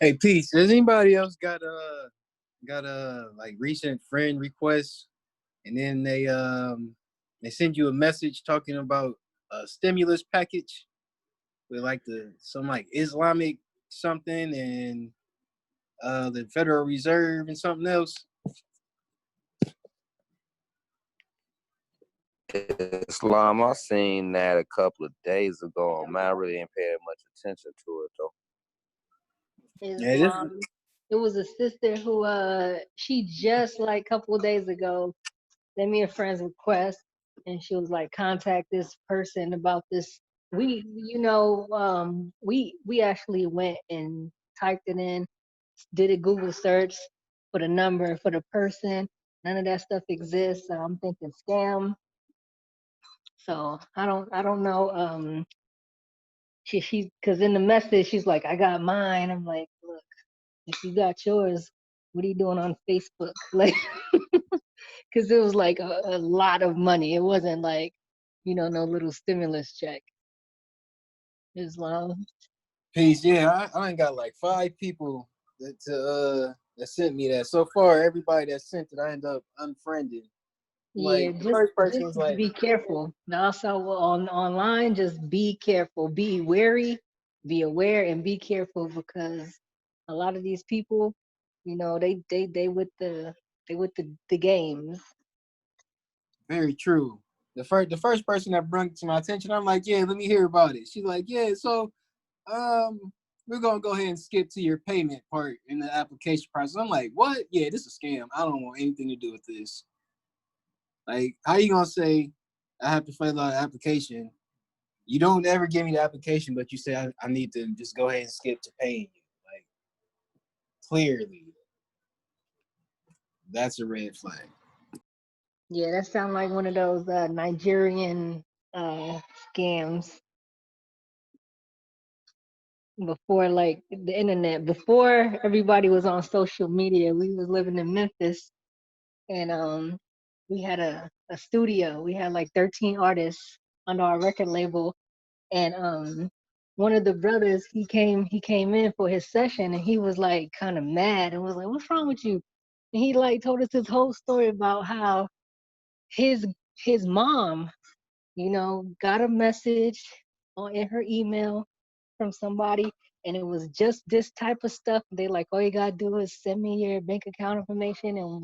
Hey, Peace. Has anybody else got like recent friend requests, and then they send you a message talking about a stimulus package with like the some like Islamic something and the Federal Reserve and something else. Islam, I seen that a couple of days ago. Man, I really ain't paying much attention to it though. Yeah, this Islam. It was a sister who she just like a couple of days ago sent me a friend's request, and she was like, contact this person about this. We actually went and typed it in, did a Google search for the number for the person. None of that stuff exists. So I'm thinking scam. So I don't know. She because in the message she's like, I got mine. I'm like, look, if you got yours, what are you doing on Facebook? Like, because it was like a lot of money. It wasn't like, no little stimulus check. Islam. Peace. Yeah, I ain't got like five people that sent me that. So far, everybody that sent it, I end up unfriending. Yeah, Like the first person just was like, be careful. Also on online, just be careful. Be wary, be aware, and be careful because a lot of these people, they with the games. very true. The first person that brought it to my attention, I'm like, yeah, let me hear about it. She's like, yeah, so um, we're gonna go ahead and skip to your payment part in the application process. I'm like, what? Yeah, this is a scam. I don't want anything to do with this. Like, how you gonna say I have to fill out an application? You don't ever give me the application, but you say I need to just go ahead and skip to paying you. Like, clearly, that's a red flag. Yeah, that sounds like one of those Nigerian scams before like the internet. Before everybody was on social media, we was living in Memphis, and we had a studio. We had like 13 artists under our record label, and one of the brothers he came in for his session, and he was like kind of mad and was like, "What's wrong with you?" And he like told us his whole story about how his his mom, got a message in her email from somebody, and it was just this type of stuff. They like, all you gotta do is send me your bank account information, and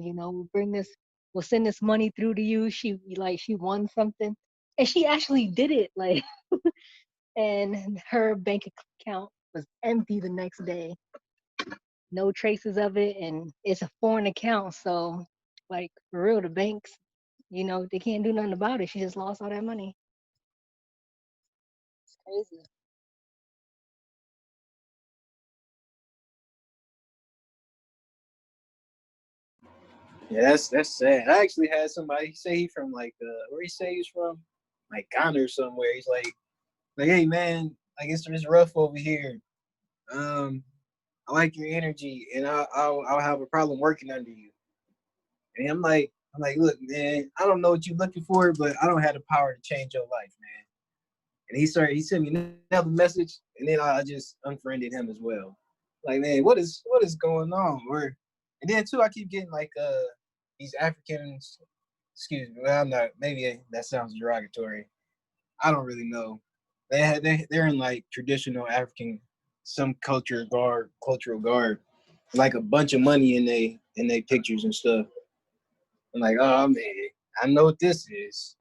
we'll send this money through to you. She won something, and she actually did it. Like, and her bank account was empty the next day, no traces of it, and it's a foreign account, so like for real, the banks, they can't do nothing about it. She just lost all that money. It's crazy. Yeah, that's sad. I actually had somebody say he from like where he say he's from, like Ghana or somewhere. He's like, hey man, like it's rough over here. Um, I like your energy, and I'll have a problem working under you. And I'm like, look, man, I don't know what you're looking for, but I don't have the power to change your life, man. And he sent me another message, and then I just unfriended him as well. Like, man, what is going on? And then too, I keep getting like these Africans. Excuse me, well, I'm not. Maybe that sounds derogatory. I don't really know. They're in like traditional African, some cultural garb, like a bunch of money in they pictures and stuff. I'm like, oh man, I know what this is.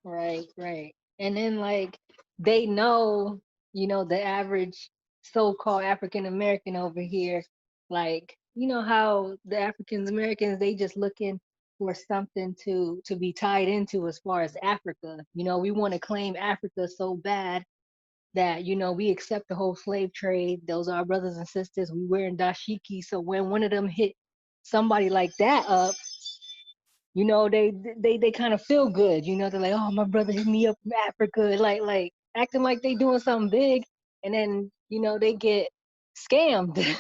Right, right. And then like they know, the average so-called African American over here, like, how the African Americans, they just looking for something to be tied into as far as Africa. We want to claim Africa so bad that, we accept the whole slave trade. Those are our brothers and sisters. We wearing dashiki. So when one of them hit somebody like that up, they kind of feel good. They're like, oh, my brother hit me up from Africa, like acting like they doing something big, and then they get scammed.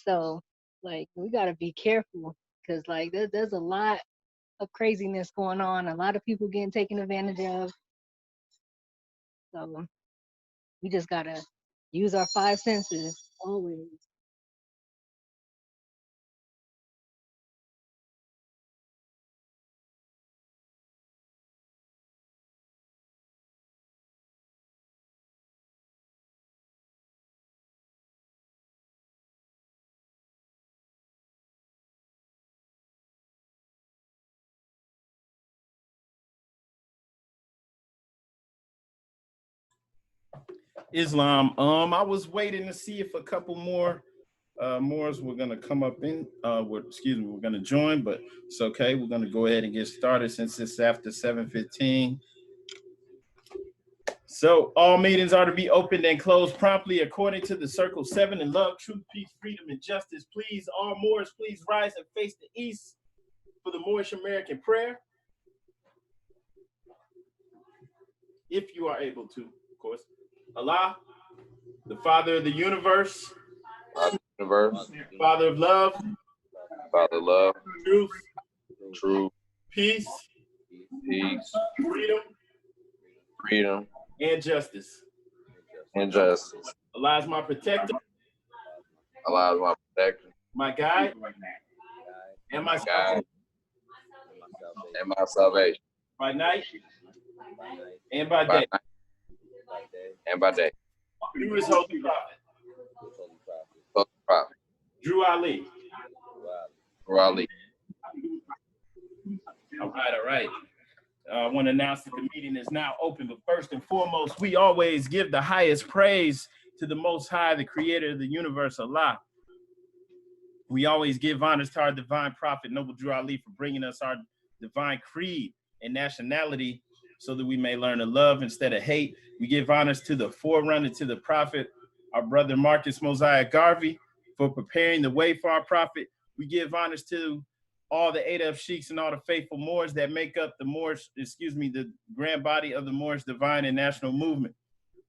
So like we gotta be careful because like there's a lot of craziness going on, a lot of people getting taken advantage of. So we just gotta Use our five senses always. Islam. I was waiting to see if a couple Moors were gonna come up in. We're gonna join, but it's okay. We're gonna go ahead and get started since it's after 7:15. So all meetings are to be opened and closed promptly according to the Circle 7 in love, truth, peace, freedom, and justice. Please, all Moors, please rise and face the east for the Moorish American prayer. If you are able to, of course. Allah, the Father of the universe, Father of love, Father, love, truth, truth, peace, freedom, and justice. and justice. Allah is my protector, Allah is my protector, my guide, and my guide, and my salvation. by night and by By day. night and by day. Through his holy prophet, Holy Prophet, Drew Ali. Raleigh. All right. I want to announce that the meeting is now open, but first and foremost, we always give the highest praise to the Most High, the creator of the universe, Allah. We always give honors to our divine prophet, Noble Drew Ali, for bringing us our divine creed and nationality so that we may learn to love instead of hate. We give honors to the forerunner to the prophet, our brother Marcus Mosiah Garvey, for preparing the way for our prophet. We give honors to all the Adab Sheiks and all the faithful Moors that make up the grand body of the Moorish divine and national movement.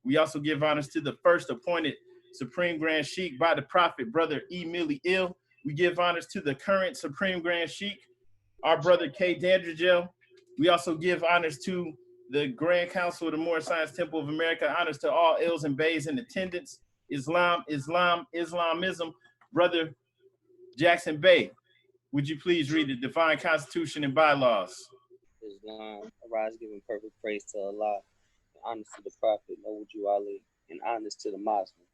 We also give honors to the first appointed Supreme Grand Sheikh by the prophet, brother E. Millie Ill. We give honors to the current Supreme Grand Sheikh, our brother K. Dandrigel. We also give honors to the Grand Council of the Moorish Science Temple of America, honors to all ills and bays in attendance, Islamism. Brother Jackson Bey, would you please read the divine constitution and bylaws? Islam, arise giving perfect praise to Allah, and honors to the Prophet, Noble Drew Ali, and honors to the Moslem.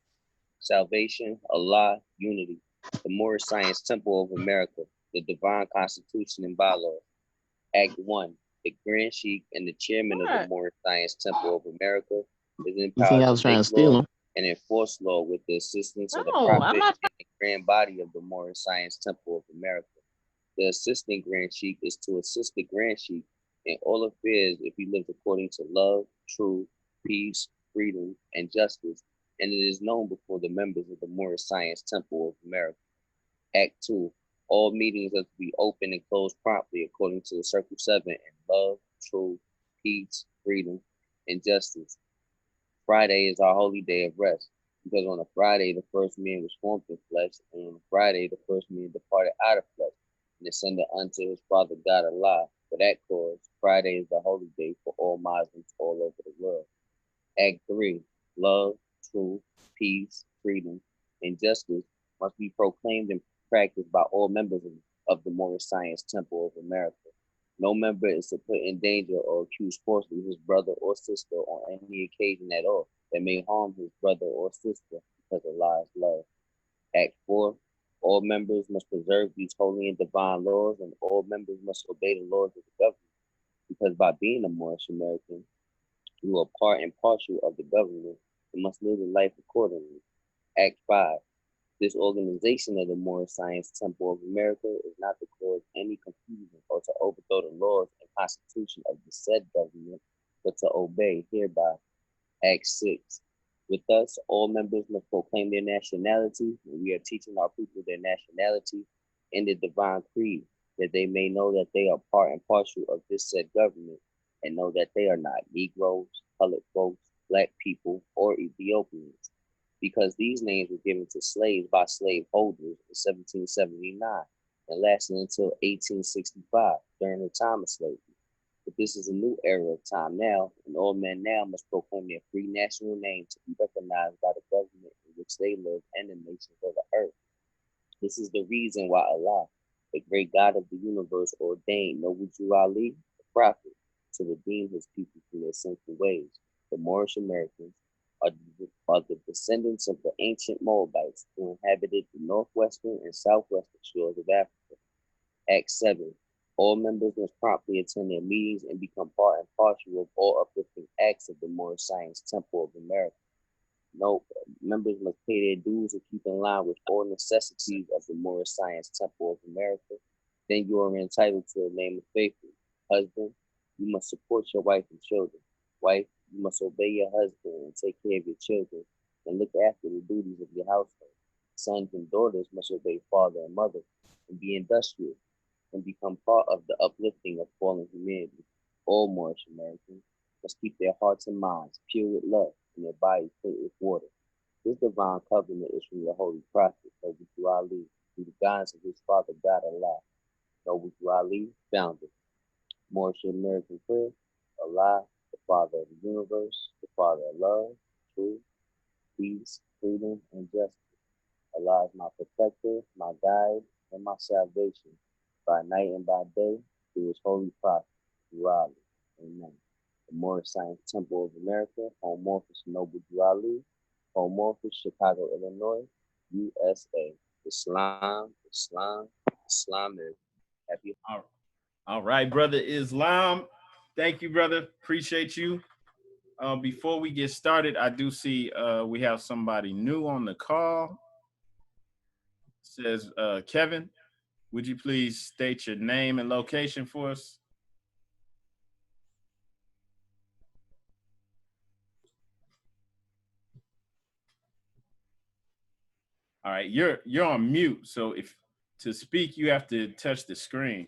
Salvation, Allah, unity. The Moorish Science Temple of America, the divine constitution and bylaws. Act 1. The Grand Sheikh and the chairman of the Moorish Science Temple of America is empowered to make law and enforce law with the assistance of the Prophet and the grand body of the Moorish Science Temple of America. The assistant Grand Sheikh is to assist the Grand Sheikh in all affairs if he lives according to love, truth, peace, freedom, and justice, and it is known before the members of the Moorish Science Temple of America. Act 2. All meetings are to be open and closed promptly according to the Circle 7 in love, truth, peace, freedom, and justice. Friday is our holy day of rest, because on a Friday the first man was formed in flesh, and on a Friday the first man departed out of flesh and ascended unto his Father God Allah. For that cause, Friday is the holy day for all Muslims all over the world. Act 3. Love, truth, peace, freedom, and justice must be proclaimed and practiced by all members of the Moorish Science Temple of America. No member is to put in danger or accuse falsely his brother or sister on any occasion at all that may harm his brother or sister, because Allah is love. Act 4. All members must preserve these holy and divine laws, and all members must obey the laws of the government, because by being a Moorish American, you are part and parcel of the government and must live a life accordingly. Act 5. This organization of the Moorish Science Temple of America is not to cause any confusion or to overthrow the laws and constitution of the said government, but to obey hereby. Act 6. With us, all members must proclaim their nationality, and we are teaching our people their nationality in the divine creed, that they may know that they are part and parcel of this said government, and know that they are not Negroes, colored folks, Black people, or Ethiopians, because these names were given to slaves by slaveholders in 1779 and lasted until 1865 during the time of slavery. But this is a new era of time now, and all men now must proclaim their free national name to be recognized by the government in which they live and the nations of the earth. This is the reason why Allah, the great God of the universe, ordained Noble Jew Ali, the prophet, to redeem his people from their sinful ways. The Moorish Americans are the descendants of the ancient Moabites who inhabited the northwestern and southwestern shores of Africa. Act 7. All members must promptly attend their meetings and become part and parcel of all uplifting acts of the Moorish Science Temple of America. Note, members must pay their dues and keep in line with all necessities of the Moorish Science Temple of America. Then you are entitled to a name of faithful. Husband, you must support your wife and children. Wife, you must obey your husband and take care of your children and look after the duties of your household. Sons and daughters must obey father and mother and be industrious and become part of the uplifting of fallen humanity. All Moorish Americans must keep their hearts and minds pure with love and their bodies filled with water. This divine covenant is from your holy prophet, Noble Jew Ali, through the guidance of his father God Allah. Noble Jew Ali, founder. Moorish American prayer, Allah, the Father of the universe, the Father of love, truth, peace, freedom, and justice. Allah is my protector, my guide, and my salvation, by night and by day, through his holy prophet, Jew Ali. Amen. The Moorish Science Temple of America, home office Noble Jew Ali, home office Chicago, Illinois, USA. Islam, Islam, Islam is happy. All right, brother Islam. Thank you, brother. Appreciate you. Before we get started, I do see we have somebody new on the call. It says Kevin, would you please state your name and location for us? All right, you're on mute, so if to speak you have to touch the screen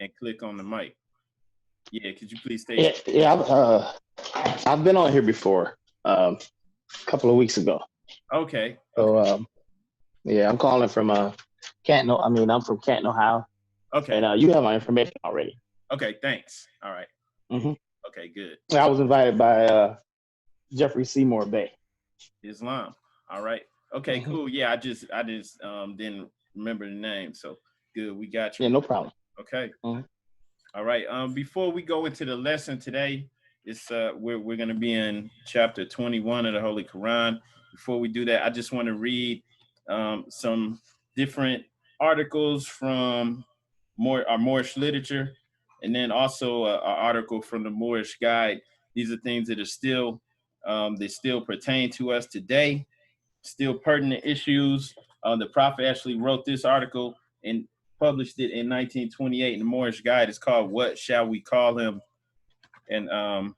and click on the mic. Yeah, could you please state? I've been on here before, a couple of weeks ago. Okay. So yeah, I'm calling from Canton. I mean, I'm from Canton, Ohio. Okay. And you have my information already. Okay, thanks. All right. Mm-hmm. Okay, good. I was invited by Jeffrey Seymour Bay. Islam. All right. Okay, cool. Yeah, I just didn't remember the name. So good, we got you. Yeah, no problem. Okay. All right. Before we go into the lesson today, it's we're gonna be in chapter 21 of the Holy Koran. Before we do that, I just want to read some different articles from our Moorish literature, and then also an article from the Moorish Guide. These are things that are still they still pertain to us today, still pertinent issues. The Prophet actually wrote this article and published it in 1928 in the Moorish Guide. It's called "What Shall We Call Him?" And I'm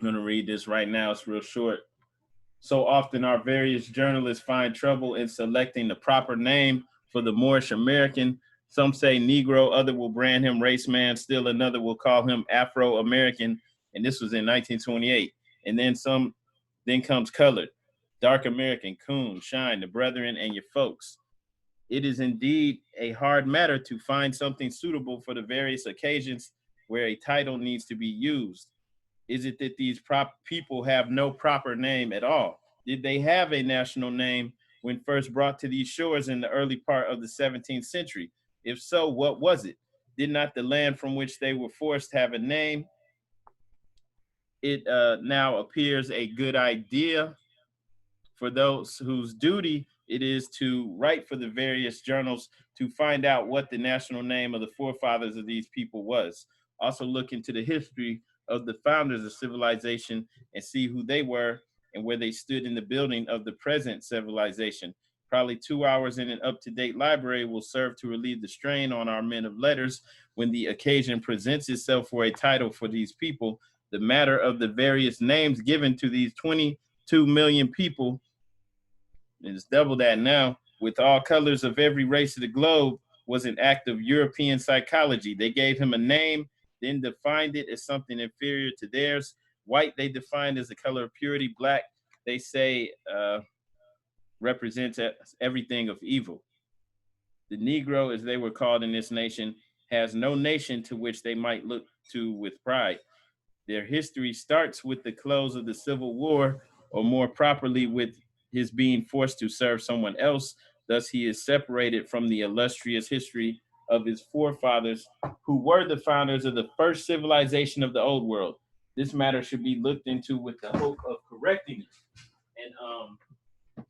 going to read this right now. It's real short. So often our various journalists find trouble in selecting the proper name for the Moorish American. Some say Negro, other will brand him race man, still another will call him Afro-American. And this was in 1928. And then comes colored, dark American, coon, shine, the brethren, and your folks. It is indeed a hard matter to find something suitable for the various occasions where a title needs to be used. Is it that these people have no proper name at all? Did they have a national name when first brought to these shores in the early part of the 17th century? If so, what was it? Did not the land from which they were forced have a name? It now appears a good idea for those whose duty it is to write for the various journals to find out what the national name of the forefathers of these people was. Also look into the history of the founders of civilization and see who they were and where they stood in the building of the present civilization. Probably 2 hours in an up-to-date library will serve to relieve the strain on our men of letters when the occasion presents itself for a title for these people. The matter of the various names given to these 22 million people, it's double that now, with all colors of every race of the globe, was an act of European psychology. They gave him a name, then defined it as something inferior to theirs. White, they defined as the color of purity. Black, they say, represents everything of evil. The Negro, as they were called in this nation, has no nation to which they might look to with pride. Their history starts with the close of the Civil War, or more properly, with his being forced to serve someone else. Thus, he is separated from the illustrious history of his forefathers, who were the founders of the first civilization of the Old World. This matter should be looked into with the hope of correcting it. And of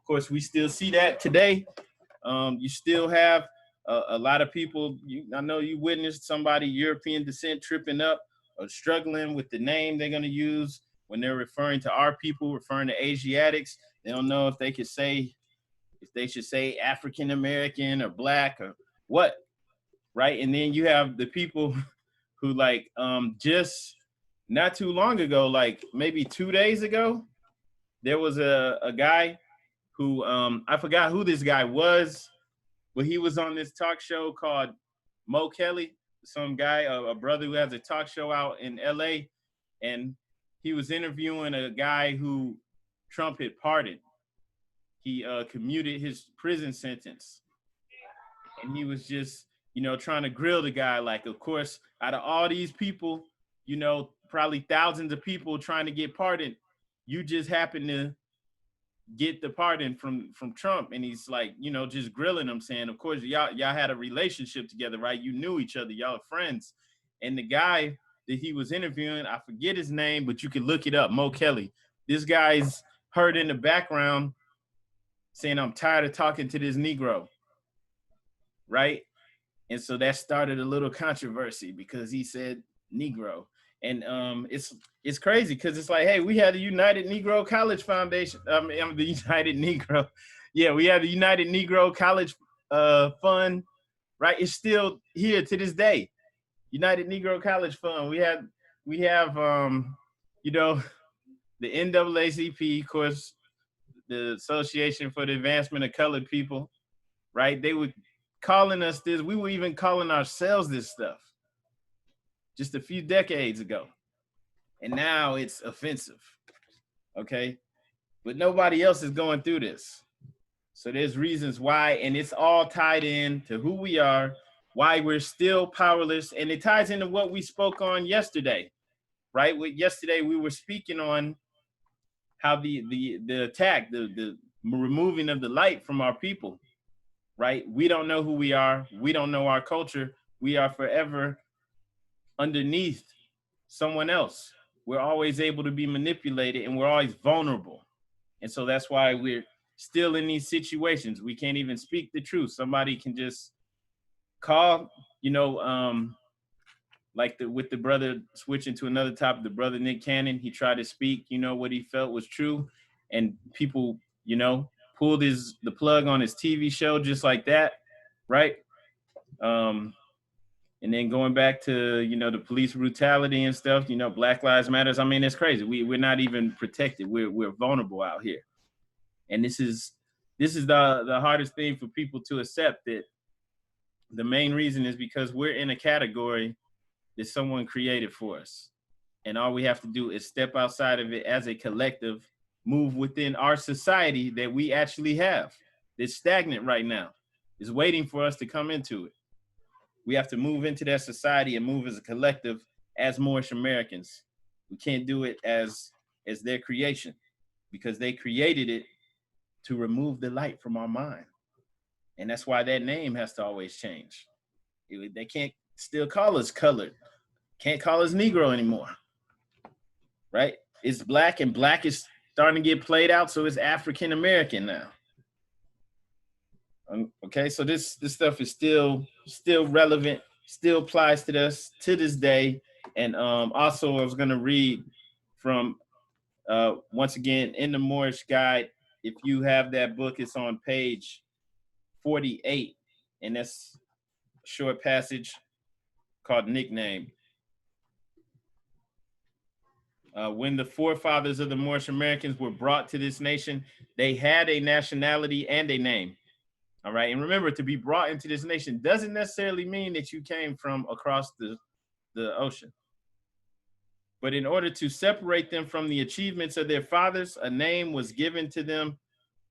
course, we still see that today. You still have a lot of people. I know you witnessed somebody European descent tripping up or struggling with the name they're going to use when they're referring to our people, referring to Asiatics. They don't know if they should say African American or Black or what, right? And then you have the people who just not too long ago, like maybe 2 days ago, there was a guy who I forgot who this guy was, but he was on this talk show called Mo Kelly, some guy, a brother who has a talk show out in LA, and he was interviewing a guy who Trump had pardoned. He commuted his prison sentence, and he was just, trying to grill the guy. Like, of course, out of all these people, probably thousands of people trying to get pardoned, you just happen to get the pardon from Trump. And he's like, just grilling him, saying, of course, y'all had a relationship together, right? You knew each other, y'all are friends. And the guy that he was interviewing, I forget his name, but you can look it up, Mo Kelly. This guy's heard in the background saying, I'm tired of talking to this Negro, right? And so that started a little controversy because he said Negro. And it's crazy because it's like, hey, we had the United Negro College Foundation. The United Negro. Yeah, we had the United Negro College Fund, right? It's still here to this day. United Negro College Fund. We have the NAACP, of course, the Association for the Advancement of Colored People, right? They were calling us this. We were even calling ourselves this stuff just a few decades ago. And now it's offensive, okay? But nobody else is going through this. So there's reasons why, and it's all tied in to who we are, why we're still powerless, and it ties into what we spoke on yesterday, right? Yesterday we were speaking on how the attack, the removing of the light from our people, right? We don't know who we are. We don't know our culture. We are forever underneath someone else. We're always able to be manipulated, and we're always vulnerable. And so that's why we're still in these situations. We can't even speak the truth. Somebody can just call, with the brother, switching to another topic, the brother Nick Cannon, he tried to speak, what he felt was true. And people, pulled the plug on his TV show just like that, right? And then going back to, the police brutality and stuff, Black Lives Matters. I mean, it's crazy. We're not even protected. We're vulnerable out here. And this is the hardest thing for people to accept, that the main reason is because we're in a category that someone created for us. And all we have to do is step outside of it as a collective, move within our society that we actually have. It's stagnant right now. It's waiting for us to come into it. We have to move into that society and move as a collective as Moorish Americans. We can't do it as their creation, because they created it to remove the light from our mind. And that's why that name has to always change. They can't still call us colored, can't call us Negro anymore, right? It's Black, and Black is starting to get played out, so it's African American now. Okay, so this stuff is still relevant, still applies to us to this day. And also I was going to read from, once again, in the Moorish Guide. If you have that book, it's on page 48, and that's a short passage called Nickname. When the forefathers of the Moorish Americans were brought to this nation, they had a nationality and a name. All right. And remember, to be brought into this nation doesn't necessarily mean that you came from across the ocean. But in order to separate them from the achievements of their fathers, a name was given to them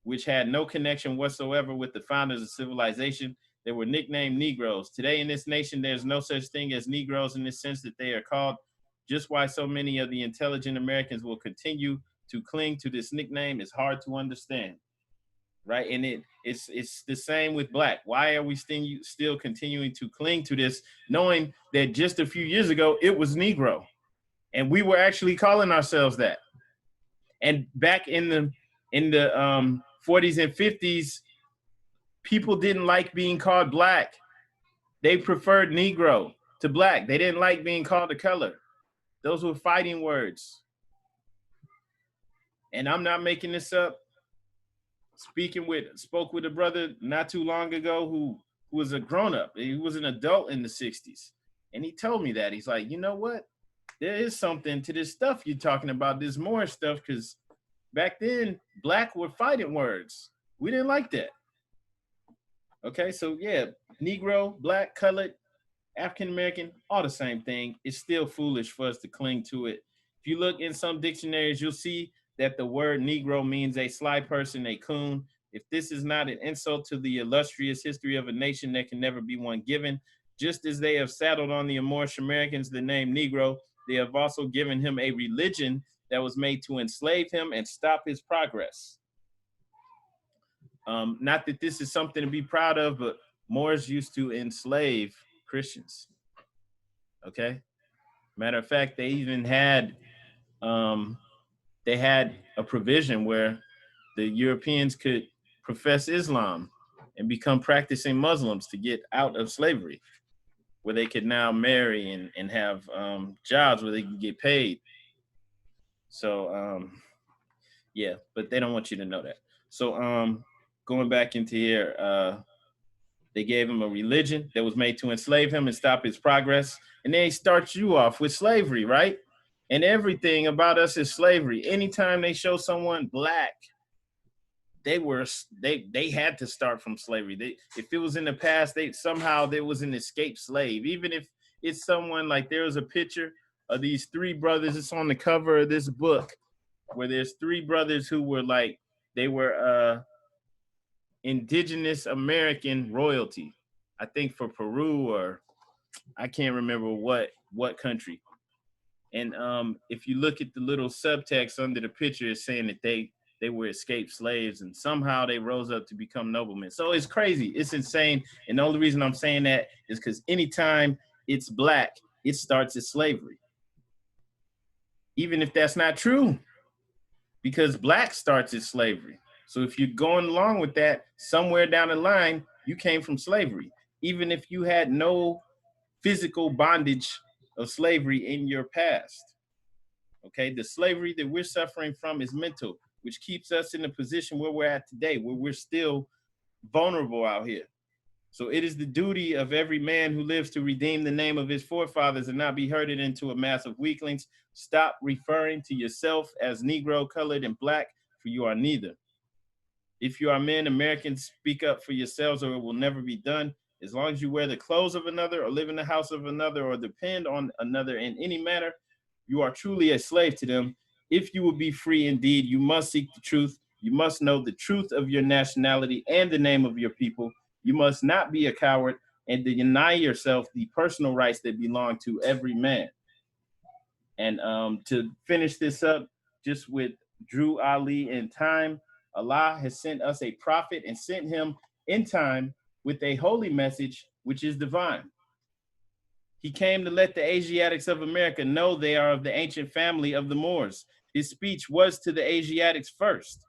which had no connection whatsoever with the founders of civilization. They were nicknamed Negroes. Today in this nation, there's no such thing as Negroes in the sense that they are called. Just why so many of the intelligent Americans will continue to cling to this nickname is hard to understand, right? And it's the same with black. Why are we still continuing to cling to this, knowing that just a few years ago it was Negro, and we were actually calling ourselves that? And back in the 40s and 50s, people didn't like being called black. They preferred Negro to black. They didn't like being called a color. Those were fighting words. And I'm not making this up. Spoke with a brother not too long ago who was a grown-up. He was an adult in the 60s. And he told me that. He's like, you know what? There is something to this stuff you're talking about, this Moorish stuff, because back then, black were fighting words. We didn't like that. Okay, so yeah, Negro, black, colored, African-American, all the same thing. It's still foolish for us to cling to it. If you look in some dictionaries, you'll see that the word Negro means a sly person, a coon. If this is not an insult to the illustrious history of a nation, there can never be one given. Just as they have saddled on the Moorish Americans the name Negro, they have also given him a religion that was made to enslave him and stop his progress. Not that this is something to be proud of, but Moors used to enslave Christians. Okay. Matter of fact, they even had a provision where the Europeans could profess Islam and become practicing Muslims to get out of slavery, where they could now marry and have jobs where they can get paid. So yeah, but they don't want you to know that. So going back into here, they gave him a religion that was made to enslave him and stop his progress. And they start you off with slavery, right? And everything about us is slavery. Anytime they show someone black, they had to start from slavery. If it was in the past, there was an escaped slave. Even if it's someone like, there was a picture of these three brothers. It's on the cover of this book where there's three brothers who were like, they were indigenous American royalty, I think for Peru, or I can't remember what country. And if you look at the little subtext under the picture, it's saying that they were escaped slaves and somehow they rose up to become noblemen. So it's crazy. It's insane. And the only reason I'm saying that is because anytime it's black, it starts as slavery. Even if that's not true, because black starts as slavery. So if you're going along with that, somewhere down the line, you came from slavery. Even if you had no physical bondage of slavery in your past. Okay, the slavery that we're suffering from is mental, which keeps us in the position where we're at today, where we're still vulnerable out here. So it is the duty of every man who lives to redeem the name of his forefathers and not be herded into a mass of weaklings. Stop referring to yourself as Negro, colored, and black, for you are neither. If you are men, Americans, speak up for yourselves or it will never be done. As long as you wear the clothes of another or live in the house of another or depend on another in any manner, you are truly a slave to them. If you will be free indeed, you must seek the truth. You must know the truth of your nationality and the name of your people. You must not be a coward and deny yourself the personal rights that belong to every man. And to finish this up, just with Drew Ali in time, Allah has sent us a prophet and sent him in time with a holy message, which is divine. He came to let the Asiatics of America know they are of the ancient family of the Moors. His speech was to the Asiatics first.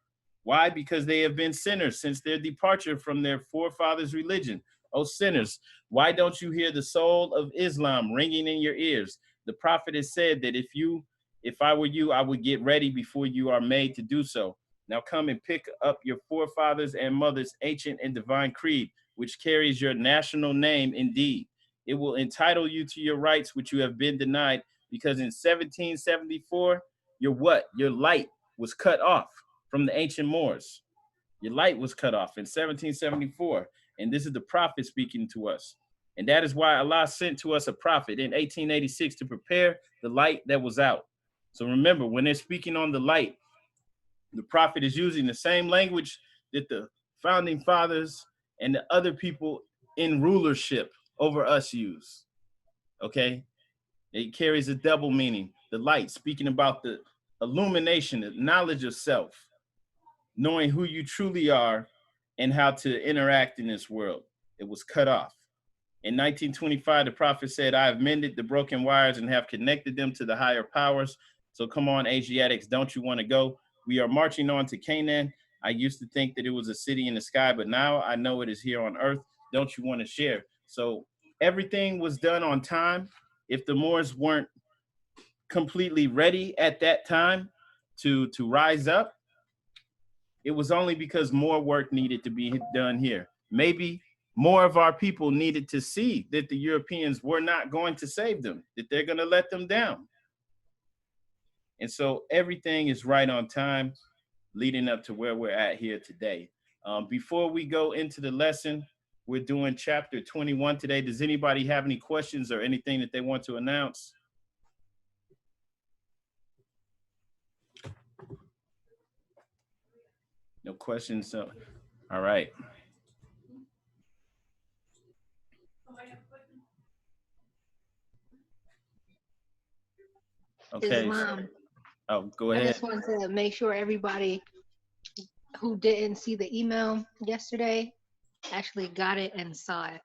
Why? Because they have been sinners since their departure from their forefathers' religion. O sinners, why don't you hear the soul of Islam ringing in your ears? The prophet has said that if I were you, I would get ready before you are made to do so. Now come and pick up your forefathers and mothers' ancient and divine creed, which carries your national name indeed. It will entitle you to your rights, which you have been denied, because in 1774, your light was cut off from the ancient Moors. Your light was cut off in 1774. And this is the prophet speaking to us. And that is why Allah sent to us a prophet in 1886 to prepare the light that was out. So remember, when they're speaking on the light, the prophet is using the same language that the founding fathers and the other people in rulership over us use. Okay, it carries a double meaning. The light, speaking about the illumination, the knowledge of self, knowing who you truly are and how to interact in this world. It was cut off. In 1925, the prophet said, I have mended the broken wires and have connected them to the higher powers. So come on, Asiatics, don't you want to go? We are marching on to Canaan. I used to think that it was a city in the sky, but now I know it is here on earth. Don't you want to share? So everything was done on time. If the Moors weren't completely ready at that time to rise up, it was only because more work needed to be done here. Maybe more of our people needed to see that the Europeans were not going to save them, that they're going to let them down. And so everything is right on time, leading up to where we're at here today. Before we go into the lesson, we're doing chapter 21 today. Does anybody have any questions or anything that they want to announce? No questions? So, all right. Okay. Islam. Oh, go ahead. I just wanted to make sure everybody who didn't see the email yesterday actually got it and saw it.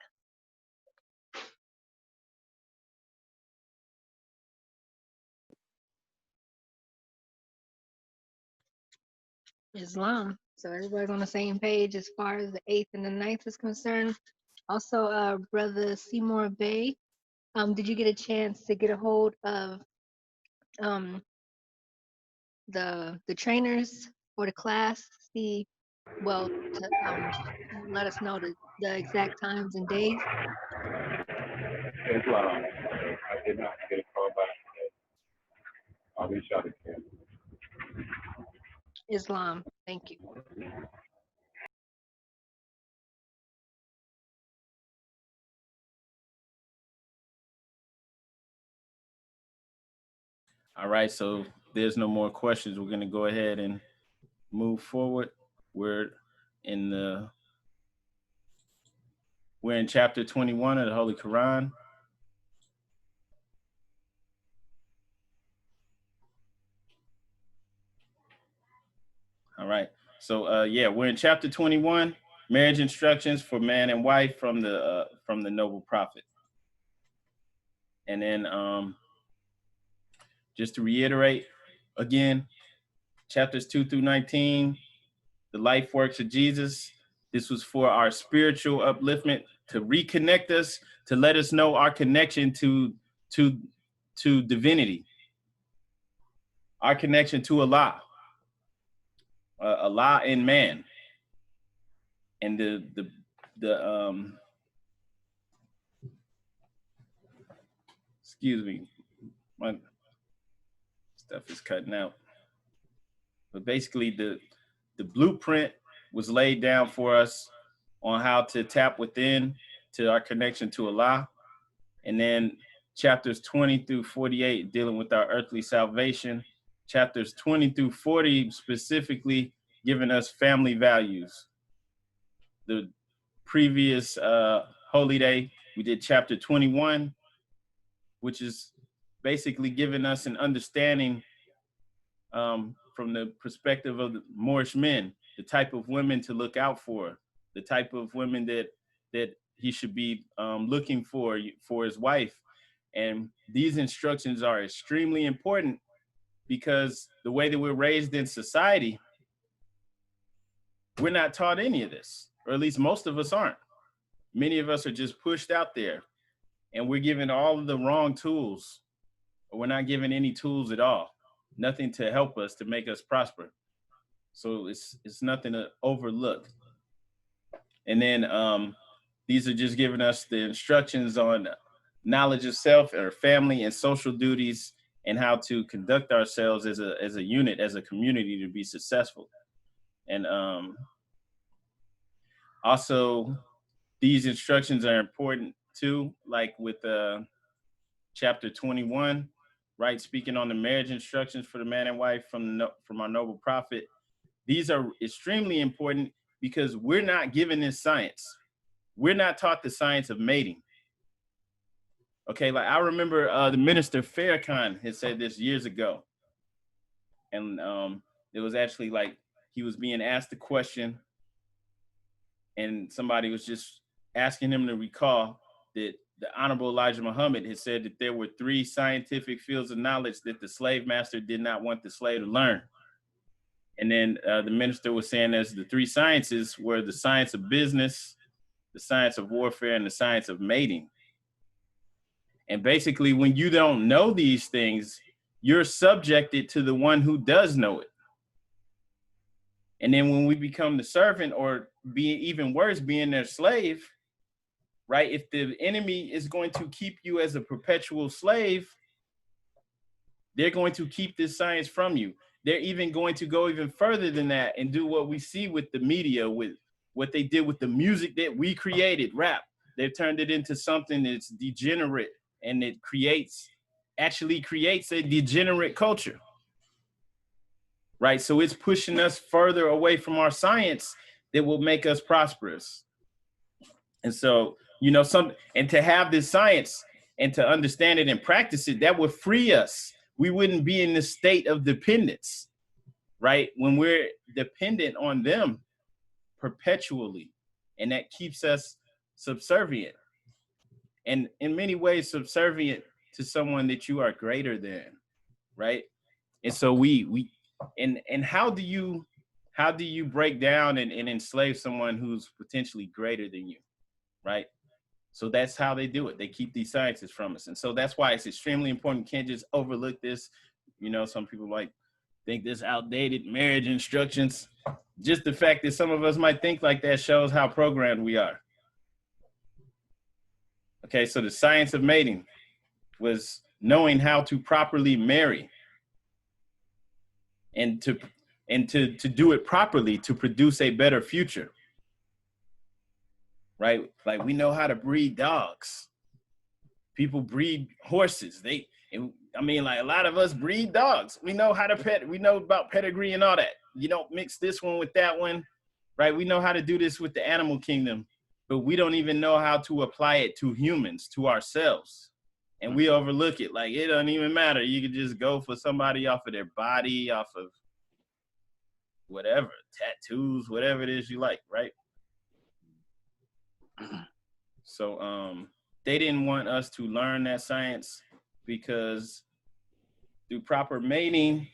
Islam. So everybody's on the same page as far as the 8th and the 9th is concerned. Also, Brother Seymour Bay, did you get a chance to get a hold of the trainers for the class? See, well, to let us know the exact times and days. Islam. I did not get a call back today. I'll reach out again. Islam. Thank you. All right, so there's no more questions. We're going to go ahead and move forward. We're in chapter 21 of the Holy Koran. All right, so yeah, we're in chapter 21, marriage instructions for man and wife from the noble prophet. And then just to reiterate again, chapters 2 through 19, the life works of Jesus. This was for our spiritual upliftment, to reconnect us, to let us know our connection to divinity, our connection to Allah, Allah and man, and the excuse me, my stuff is cutting out. But basically, the blueprint was laid down for us on how to tap within to our connection to Allah. And then chapters 20 through 48 dealing with our earthly salvation. Chapters 20 through 40 specifically giving us family values. The previous Holy Day, we did chapter 21, which is basically giving us an understanding from the perspective of the Moorish men, the type of women to look out for, the type of women that he should be looking for his wife. And these instructions are extremely important because the way that we're raised in society, we're not taught any of this, or at least most of us aren't. Many of us are just pushed out there and we're given all of the wrong tools, or we're not given any tools at all, nothing to help us, to make us prosper. So it's nothing to overlook. And then these are just giving us the instructions on knowledge of self, our family, and social duties, and how to conduct ourselves as a unit, as a community, to be successful. And also, these instructions are important too, like with chapter 21, right? Speaking on the marriage instructions for the man and wife from our noble prophet. These are extremely important because we're not given this science. we're not taught the science of mating. Okay, like I remember the minister Farrakhan had said this years ago. And it was actually like he was being asked a question and somebody was just asking him to recall that the Honorable Elijah Muhammad had said that there were 3 scientific fields of knowledge that the slave master did not want the slave to learn. And then the minister was saying as the 3 sciences were the science of business, the science of warfare, and the science of mating. And basically, when you don't know these things, you're subjected to the one who does know it. And then when we become the servant, or being even worse, being their slave, right? If the enemy is going to keep you as a perpetual slave, they're going to keep this science from you. They're even going to go even further than that and do what we see with the media, with what they did with the music that we created, rap. They've turned it into something that's degenerate, and it actually creates a degenerate culture. Right, so it's pushing us further away from our science that will make us prosperous. And so, you know, and to have this science and to understand it and practice it, that would free us. We wouldn't be in this state of dependence, right? When we're dependent on them perpetually, and that keeps us subservient. And in many ways, subservient to someone that you are greater than, right? And so and how do you break down and enslave someone who's potentially greater than you, right? So that's how they do it. They keep these sciences from us. And so that's why it's extremely important. You can't just overlook this. You know, some people might think this outdated marriage instructions. Just the fact that some of us might think like that shows how programmed we are. Okay, so the science of mating was knowing how to properly marry and to do it properly to produce a better future, right? Like we know how to breed dogs. People breed horses. Like a lot of us breed dogs. We know how to we know about pedigree and all that. You don't mix this one with that one, right? We know how to do this with the animal kingdom, but we don't even know how to apply it to humans, to ourselves. And we overlook it. Like, it doesn't even matter. You could just go for somebody off of their body, off of whatever, tattoos, whatever it is you like, right? So they didn't want us to learn that science because through proper mating,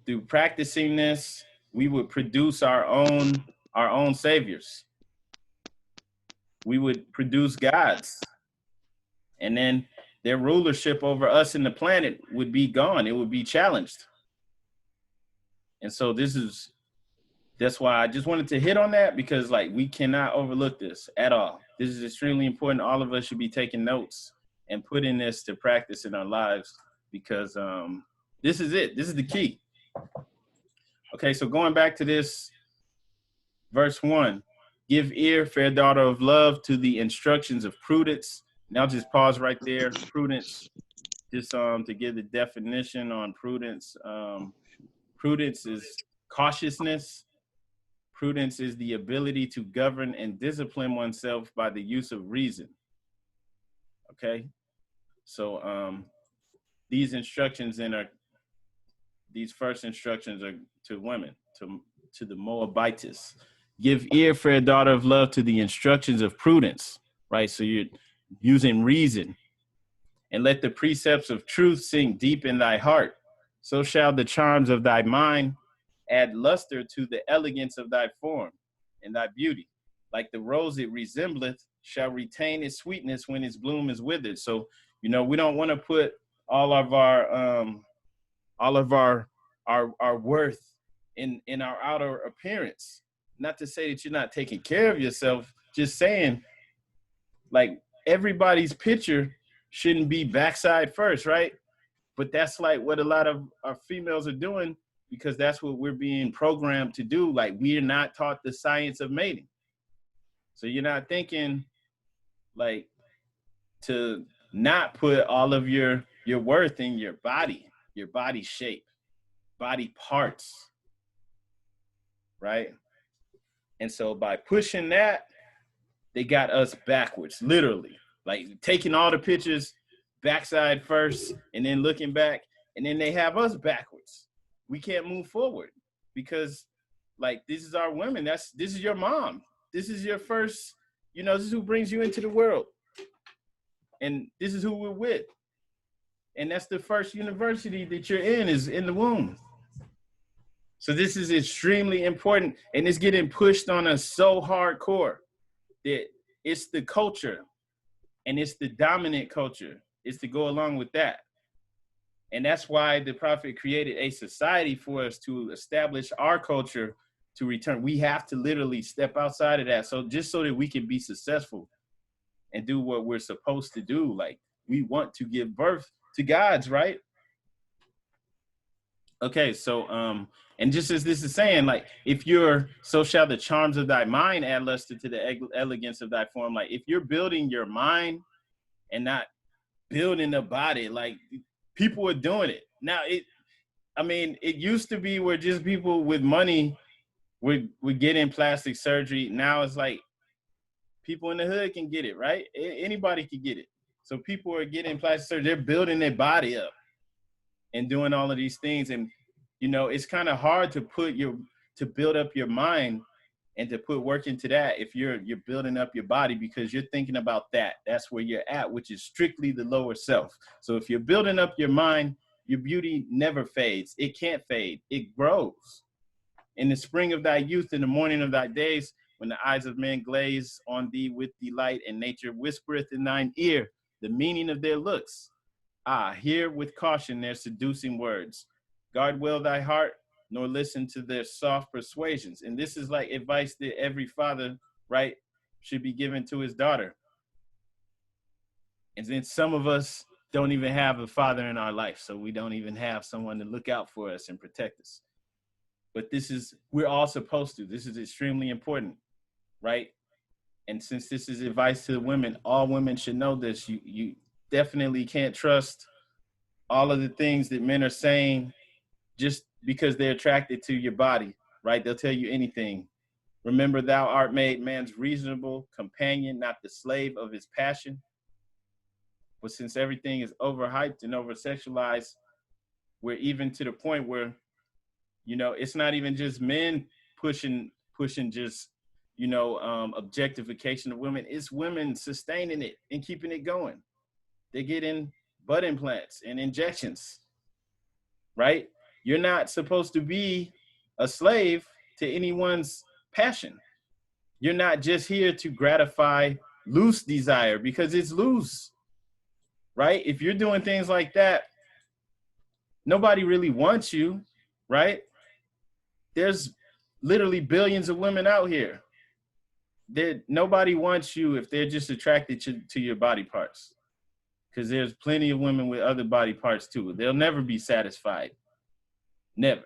through practicing this, we would produce our own saviors. We would produce gods. And then their rulership over us and the planet would be gone. It would be challenged. And so that's why I just wanted to hit on that, because like we cannot overlook this at all. This is extremely important. All of us should be taking notes and putting this to practice in our lives, because this is it. This is the key. Okay, so going back to this, verse 1, give ear, fair daughter of love, to the instructions of prudence. And I'll just pause right there. Prudence, just to give the definition on prudence. Prudence is cautiousness. Prudence is the ability to govern and discipline oneself by the use of reason. Okay, so these instructions these first instructions are to women, to the Moabites. Give ear, fair daughter of love, to the instructions of prudence, right? So you're using reason. And let the precepts of truth sink deep in thy heart. So shall the charms of thy mind add luster to the elegance of thy form and thy beauty. Like the rose it resembleth shall retain its sweetness when its bloom is withered. So, you know, we don't want to put all of our worth in our outer appearance. Not to say that you're not taking care of yourself, just saying like everybody's picture shouldn't be backside first, right? But that's like what a lot of our females are doing, because that's what we're being programmed to do. Like, we're not taught the science of mating. So you're not thinking like to not put all of your worth in your body shape, body parts, right? And so by pushing that, they got us backwards, literally. Like taking all the pictures backside first and then looking back, and then they have us backwards. We can't move forward because like this is our women. This is your mom. This is your first, this is who brings you into the world. And this is who we're with. And that's the first university that you're in, is in the womb. So this is extremely important, and it's getting pushed on us so hardcore that it's the culture, and it's the dominant culture. It's to go along with that. And that's why the Prophet created a society for us to establish our culture to return. We have to literally step outside of that. So just so that we can be successful and do what we're supposed to do. Like, we want to give birth to gods, right? Okay, so and just as this is saying, like, if you're, so shall the charms of thy mind add luster to the elegance of thy form. Like, if you're building your mind and not building the body, like, people are doing it now. It used to be where just people with money would get in plastic surgery. Now it's like people in the hood can get it, right? Anybody can get it. So people are getting plastic surgery. They're building their body up and doing all of these things. And, it's kind of hard to build up your mind and to put work into that if you're building up your body, because you're thinking about that. That's where you're at, which is strictly the lower self. So if you're building up your mind, your beauty never fades. It can't fade. It grows. In the spring of thy youth, in the morning of thy days, when the eyes of men glaze on thee with delight, and nature whispereth in thine ear the meaning of their looks. Hear with caution their seducing words. Guard well thy heart, nor listen to their soft persuasions. And this is like advice that every father, right, should be given to his daughter. And then some of us don't even have a father in our life, so we don't even have someone to look out for us and protect us. But we're all supposed to. This is extremely important, right? And since this is advice to the women, all women should know this. You definitely can't trust all of the things that men are saying just because they're attracted to your body, right? They'll tell you anything. Remember, thou art made man's reasonable companion, not the slave of his passion. But since everything is overhyped and over-sexualized, we're even to the point where, it's not even just men pushing just, objectification of women. It's women sustaining it and keeping it going. They get in butt implants and injections, right? You're not supposed to be a slave to anyone's passion. You're not just here to gratify loose desire, because it's loose, right? If you're doing things like that, nobody really wants you, right? There's literally billions of women out here. Nobody wants you if they're just attracted to your body parts, because there's plenty of women with other body parts too. They'll never be satisfied. Never.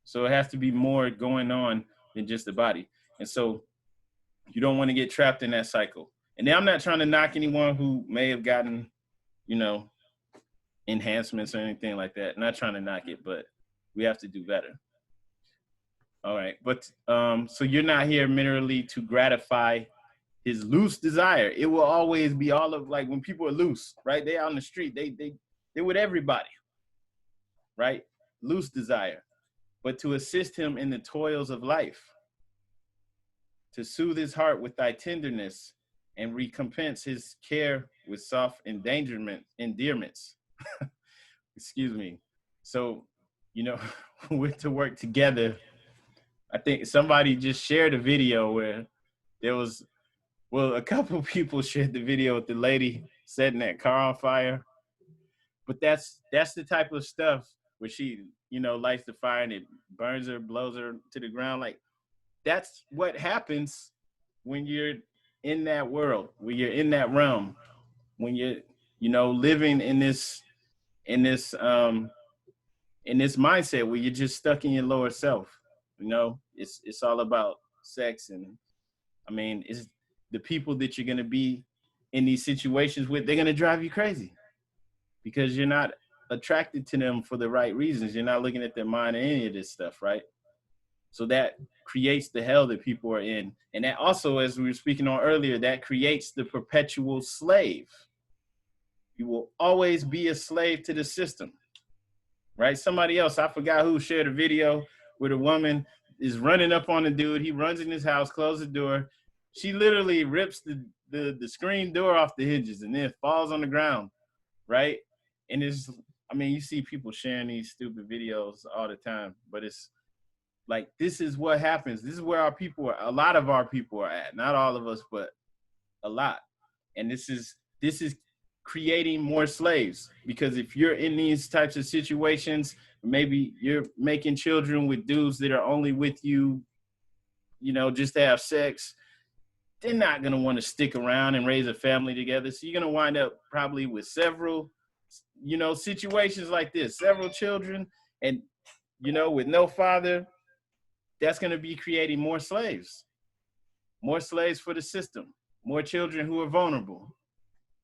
So it has to be more going on than just the body. And so you don't want to get trapped in that cycle. And then I'm not trying to knock anyone who may have gotten, enhancements or anything like that. I'm not trying to knock it, but we have to do better. All right. But so you're not here merely to gratify his loose desire. It will always be all of, like, when people are loose, right? They out on the street, they're with everybody, right? Loose desire. But to assist him in the toils of life, to soothe his heart with thy tenderness, and recompense his care with soft endearments. Excuse me. So, we're to work together. I think somebody just shared a video where there was, a couple of people shared the video with the lady setting that car on fire. But that's the type of stuff where she, lights the fire and it burns her, blows her to the ground. Like, that's what happens when you're in that world, when you're in that realm, when you're, living in this mindset where you're just stuck in your lower self. It's all about sex. And it's the people that you're going to be in these situations with, they're going to drive you crazy because you're not attracted to them for the right reasons. You're not looking at their mind or any of this stuff, right? So that creates the hell that people are in. And that also, as we were speaking on earlier, that creates the perpetual slave. You will always be a slave to the system, right? Somebody else, I forgot who, shared a video where the woman is running up on the dude. He runs in his house, closes the door. She literally rips the screen door off the hinges and then falls on the ground, right? And it's, I mean, you see people sharing these stupid videos all the time, but it's like, this is what happens. This is where our people are, a lot of our people are at. Not all of us, but a lot. And this is creating more slaves, because if you're in these types of situations, maybe you're making children with dudes that are only with you, you know, just to have sex, they're not going to want to stick around and raise a family together. So you're going to wind up probably with several, you know, situations like this, several children, and, you know, with no father. That's going to be creating more slaves for the system, more children who are vulnerable,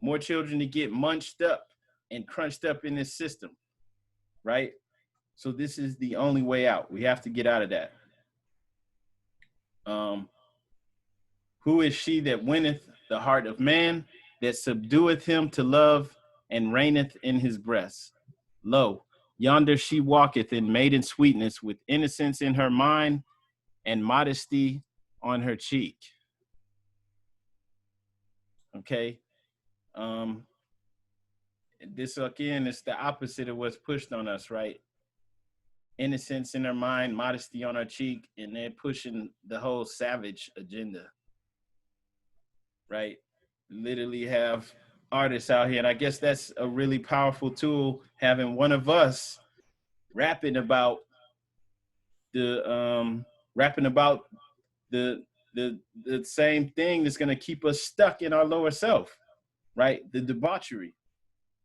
more children to get munched up and crunched up in this system, right? So this is the only way out. We have to get out of that. Who is she that winneth the heart of man, that subdueth him to love and reigneth in his breast? Lo, yonder she walketh in maiden sweetness, with innocence in her mind and modesty on her cheek. Okay. This again is the opposite of what's pushed on us, right? Innocence in her mind, modesty on her cheek, and they're pushing the whole savage agenda, right? Literally have artists out here, and I guess that's a really powerful tool, having one of us rapping about the same thing that's going to keep us stuck in our lower self, right? The debauchery.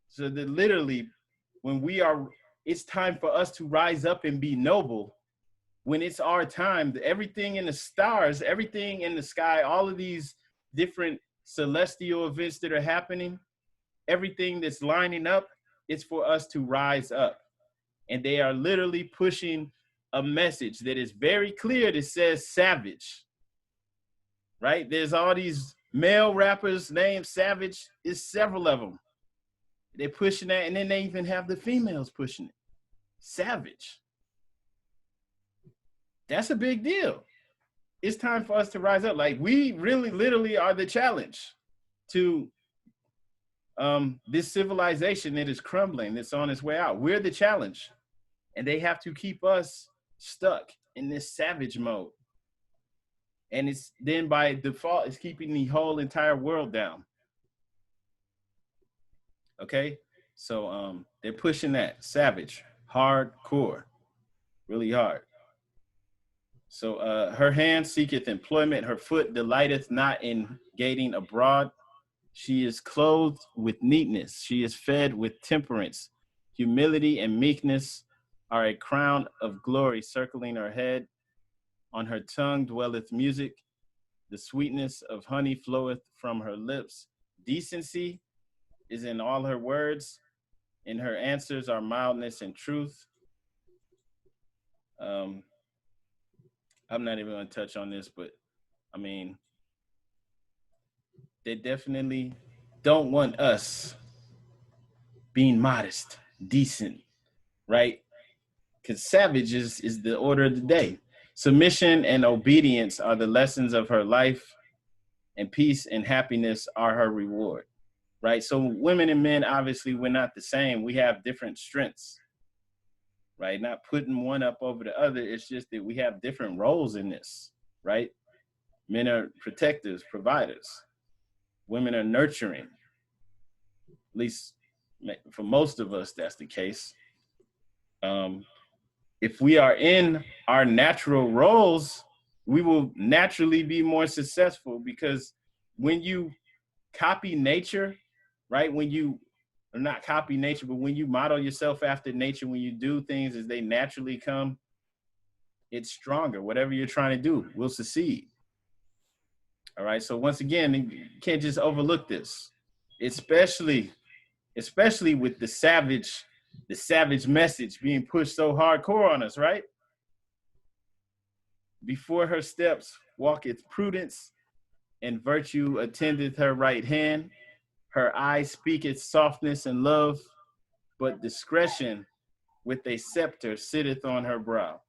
So that literally, when it's time for us to rise up and be noble. When it's our time, everything in the stars, everything in the sky, all of these different celestial events that are happening, everything that's lining up, it's for us to rise up. And they are literally pushing a message that is very clear that says savage, right? There's all these male rappers named Savage. It's several of them. They're pushing that, and then they even have the females pushing it. Savage. That's a big deal. It's time for us to rise up. Like, we really literally are the challenge to this civilization that is crumbling, that's on its way out. We're the challenge. And they have to keep us stuck in this savage mode. And it's then by default, it's keeping the whole entire world down. Okay? So they're pushing that savage, hardcore, really hard. So her hand seeketh employment, her foot delighteth not in gating abroad. She is clothed with neatness, she is fed with temperance. Humility and meekness are a crown of glory circling her head. On her tongue dwelleth music, the sweetness of honey floweth from her lips. Decency is in all her words, in her answers are mildness and truth. I'm not even going to touch on this, but I mean, they definitely don't want us being modest, decent, right? Because savage is the order of the day. Submission and obedience are the lessons of her life, and peace and happiness are her reward, right? So women and men, obviously, we're not the same. We have different strengths, right? Not putting one up over the other. It's just that we have different roles in this, right? Men are protectors, providers. Women are nurturing. At least for most of us, that's the case. If we are in our natural roles, we will naturally be more successful, because when you copy nature, right? When you, or not copy nature, but when you model yourself after nature, when you do things as they naturally come, it's stronger. Whatever you're trying to do will succeed. All right. So once again, you can't just overlook this, especially with the savage message being pushed so hardcore on us, right? Before her steps walketh prudence, and virtue attendeth her right hand. Her eye speaketh softness and love, but discretion with a scepter sitteth on her brow.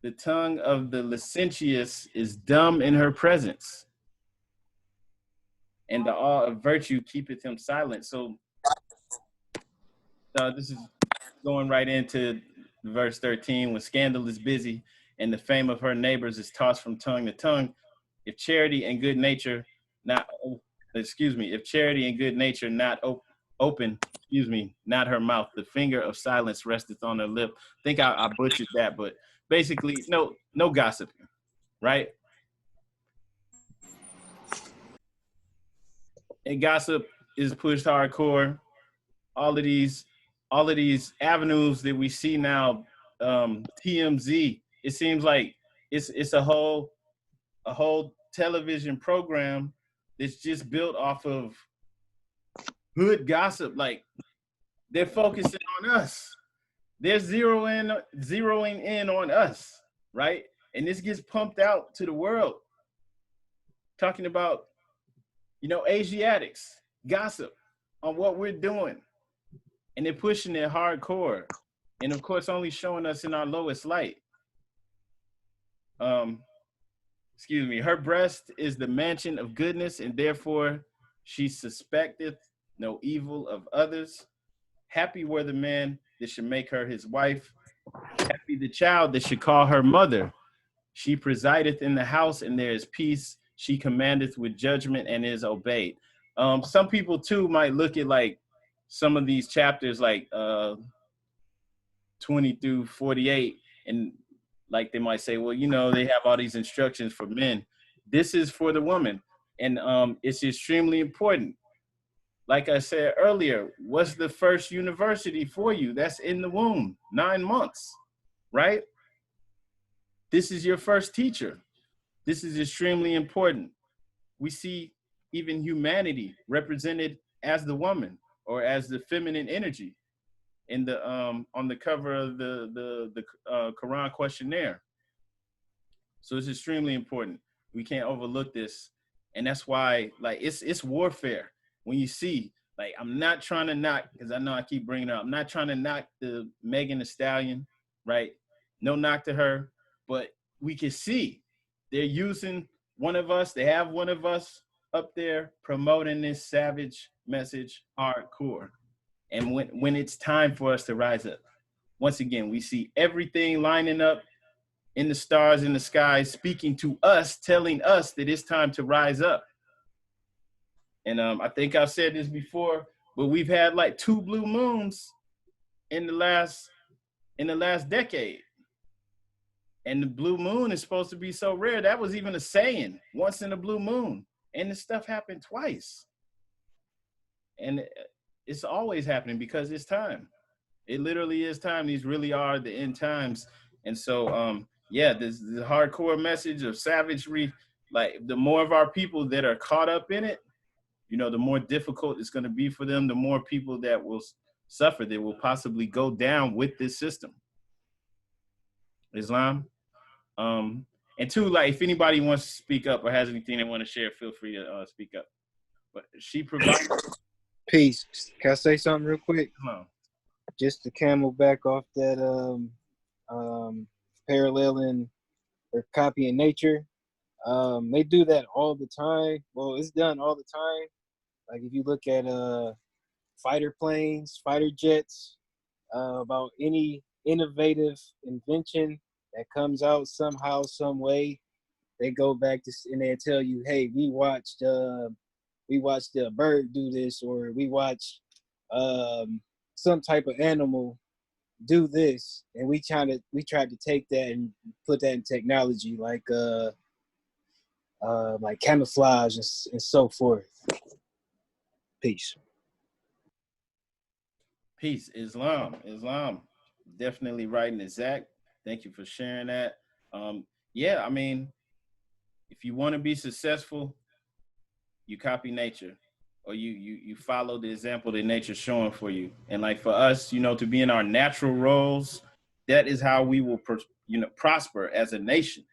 The tongue of the licentious is dumb in her presence, and the awe of virtue keepeth him silent. So this is going right into verse 13. When scandal is busy and the fame of her neighbors is tossed from tongue to tongue, if charity and good nature not, if charity and good nature not open, not her mouth, the finger of silence resteth on her lip. I think I butchered that, but basically, no gossiping, right? And gossip is pushed hardcore. All of these avenues that we see now, TMZ, it seems like it's a whole television program that's just built off of hood gossip. Like, they're focusing on us. They're zeroing in on us, right? And this gets pumped out to the world. Talking about, Asiatics, gossip on what we're doing. And they're pushing it hardcore. And of course, only showing us in our lowest light. Her breast is the mansion of goodness, and therefore she suspecteth no evil of others. Happy were the man that should make her his wife. Happy the child that should call her mother. She presideth in the house, and there is peace. She commandeth with judgment and is obeyed. Some people too might look at like some of these chapters, like 20 through 48, and like they might say, well, they have all these instructions for men. This is for the woman, and it's extremely important. Like I said earlier, what's the first university for you? That's in the womb, 9 months, right? This is your first teacher. This is extremely important. We see even humanity represented as the woman or as the feminine energy in the on the cover of the Quran questionnaire. So it's extremely important. We can't overlook this, and that's why, like, it's warfare. When you see, like, I'm not trying to knock, because I know I keep bringing it up. I'm not trying to knock the Megan Thee Stallion, right? No knock to her, but we can see they're using one of us. They have one of us up there promoting this savage message hardcore. And when it's time for us to rise up, once again, we see everything lining up in the stars in the sky, speaking to us, telling us that it's time to rise up. And I think I've said this before, but we've had like 2 blue moons in the last decade. And the blue moon is supposed to be so rare. That was even a saying, once in a blue moon. And this stuff happened twice. And it's always happening because it's time. It literally is time. These really are the end times. And so, this the hardcore message of savagery, like, the more of our people that are caught up in it, the more difficult it's going to be for them, the more people that will suffer, that will possibly go down with this system. Islam. And two, like, if anybody wants to speak up or has anything they want to share, feel free to speak up. But she provides Peace. Can I say something real quick? Come on. Just to camel back off that paralleling or copying nature. They do that all the time. Well, it's done all the time. Like, if you look at fighter planes, fighter jets, about any innovative invention that comes out somehow, some way, they go back to and they tell you, hey, we watched a bird do this, or we watched some type of animal do this, and we tried to take that and put that in technology, like camouflage and so forth. Peace. Peace. Islam. Definitely right and exact. Thank you for sharing that. I mean, if you want to be successful, you copy nature, or you follow the example that nature's showing for you. And like for us, to be in our natural roles, that is how we will prosper as a nation.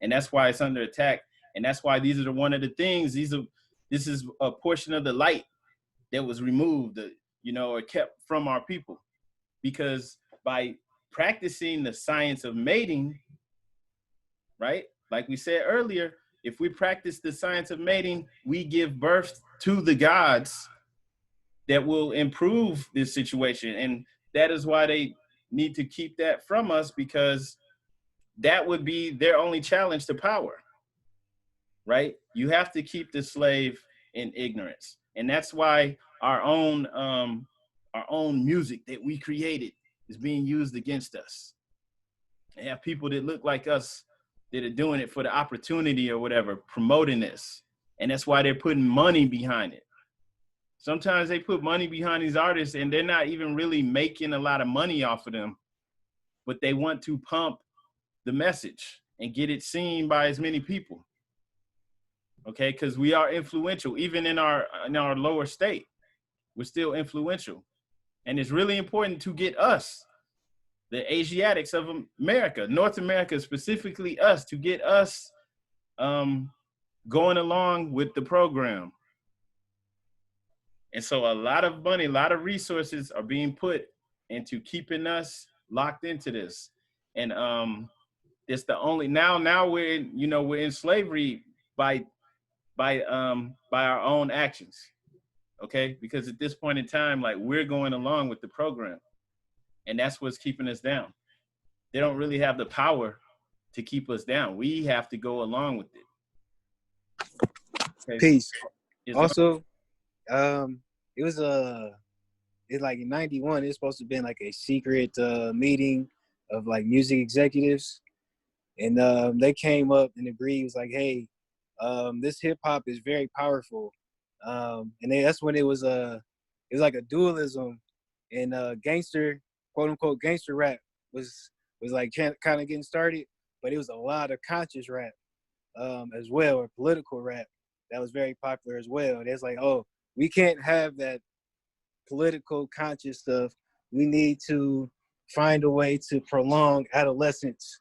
And that's why it's under attack. And that's why these are one of the things, this is a portion of the light that was removed, or kept from our people. Because by practicing the science of mating, right? Like we said earlier, if we practice the science of mating, we give birth to the gods that will improve this situation. And that is why they need to keep that from us, because that would be their only challenge to power, right? You have to keep the slave in ignorance. And that's why our own music that we created is being used against us. They have people that look like us that are doing it for the opportunity or whatever, promoting this. And that's why they're putting money behind it. Sometimes they put money behind these artists and they're not even really making a lot of money off of them, but they want to pump the message and get it seen by as many people. Okay, because we are influential, even in our lower state, we're still influential. And it's really important to get us, the Asiatics of America, North America, specifically us, to get us going along with the program. And so a lot of money, a lot of resources are being put into keeping us locked into this. And it's the only, now we're in slavery by our own actions. Okay, because at this point in time, like, we're going along with the program, and that's what's keeping us down. They don't really have the power to keep us down. We have to go along with it. Okay. Peace. Also, it was it's like in '91. It's supposed to have been like a secret meeting of like music executives, and they came up and agreed. It was like, hey, this hip hop is very powerful, and that's when it was like a dualism, and gangster, quote unquote, gangster rap was like kind of getting started, but it was a lot of conscious rap as well, or political rap that was very popular as well. And it's like, oh, we can't have that political conscious stuff. We need to find a way to prolong adolescence.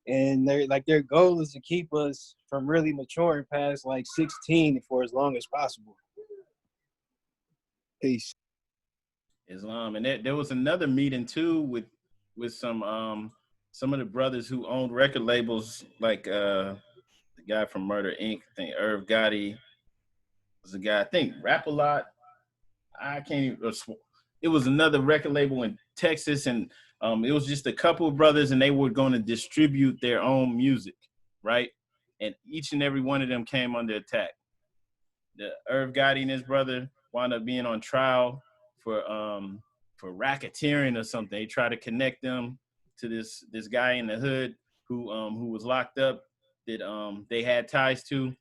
And their goal is to keep us from really maturing past like 16 for as long as possible. Peace. Islam. And there was another meeting too with some of the brothers who owned record labels, like the guy from Murder Inc. I think Irv Gotti was a guy. I think Rap A Lot. I can't even. It was another record label in Texas, and it was just a couple of brothers, and they were going to distribute their own music, right? And each and every one of them came under attack. The Irv Gotti and his brother wound up being on trial for racketeering or something. They tried to connect them to this guy in the hood who was locked up that they had ties to.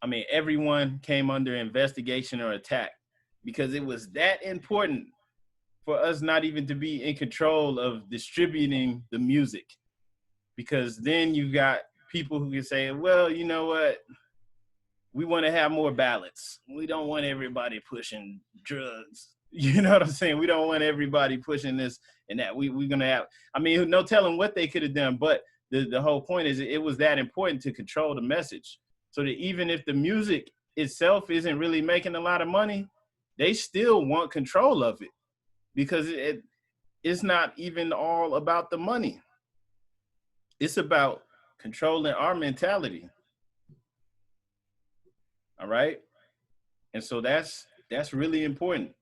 I mean, everyone came under investigation or attack because it was that important for us not even to be in control of distributing the music. Because then you got people who can say, well, you know what? We want to have more ballots. We don't want everybody pushing drugs. You know what I'm saying? We don't want everybody pushing this and that. We're going to have, I mean, no telling what they could have done, but the whole point is it was that important to control the message. So that even if the music itself isn't really making a lot of money, they still want control of it, because it's not even all about the money. It's about controlling our mentality. All right. And so that's really important.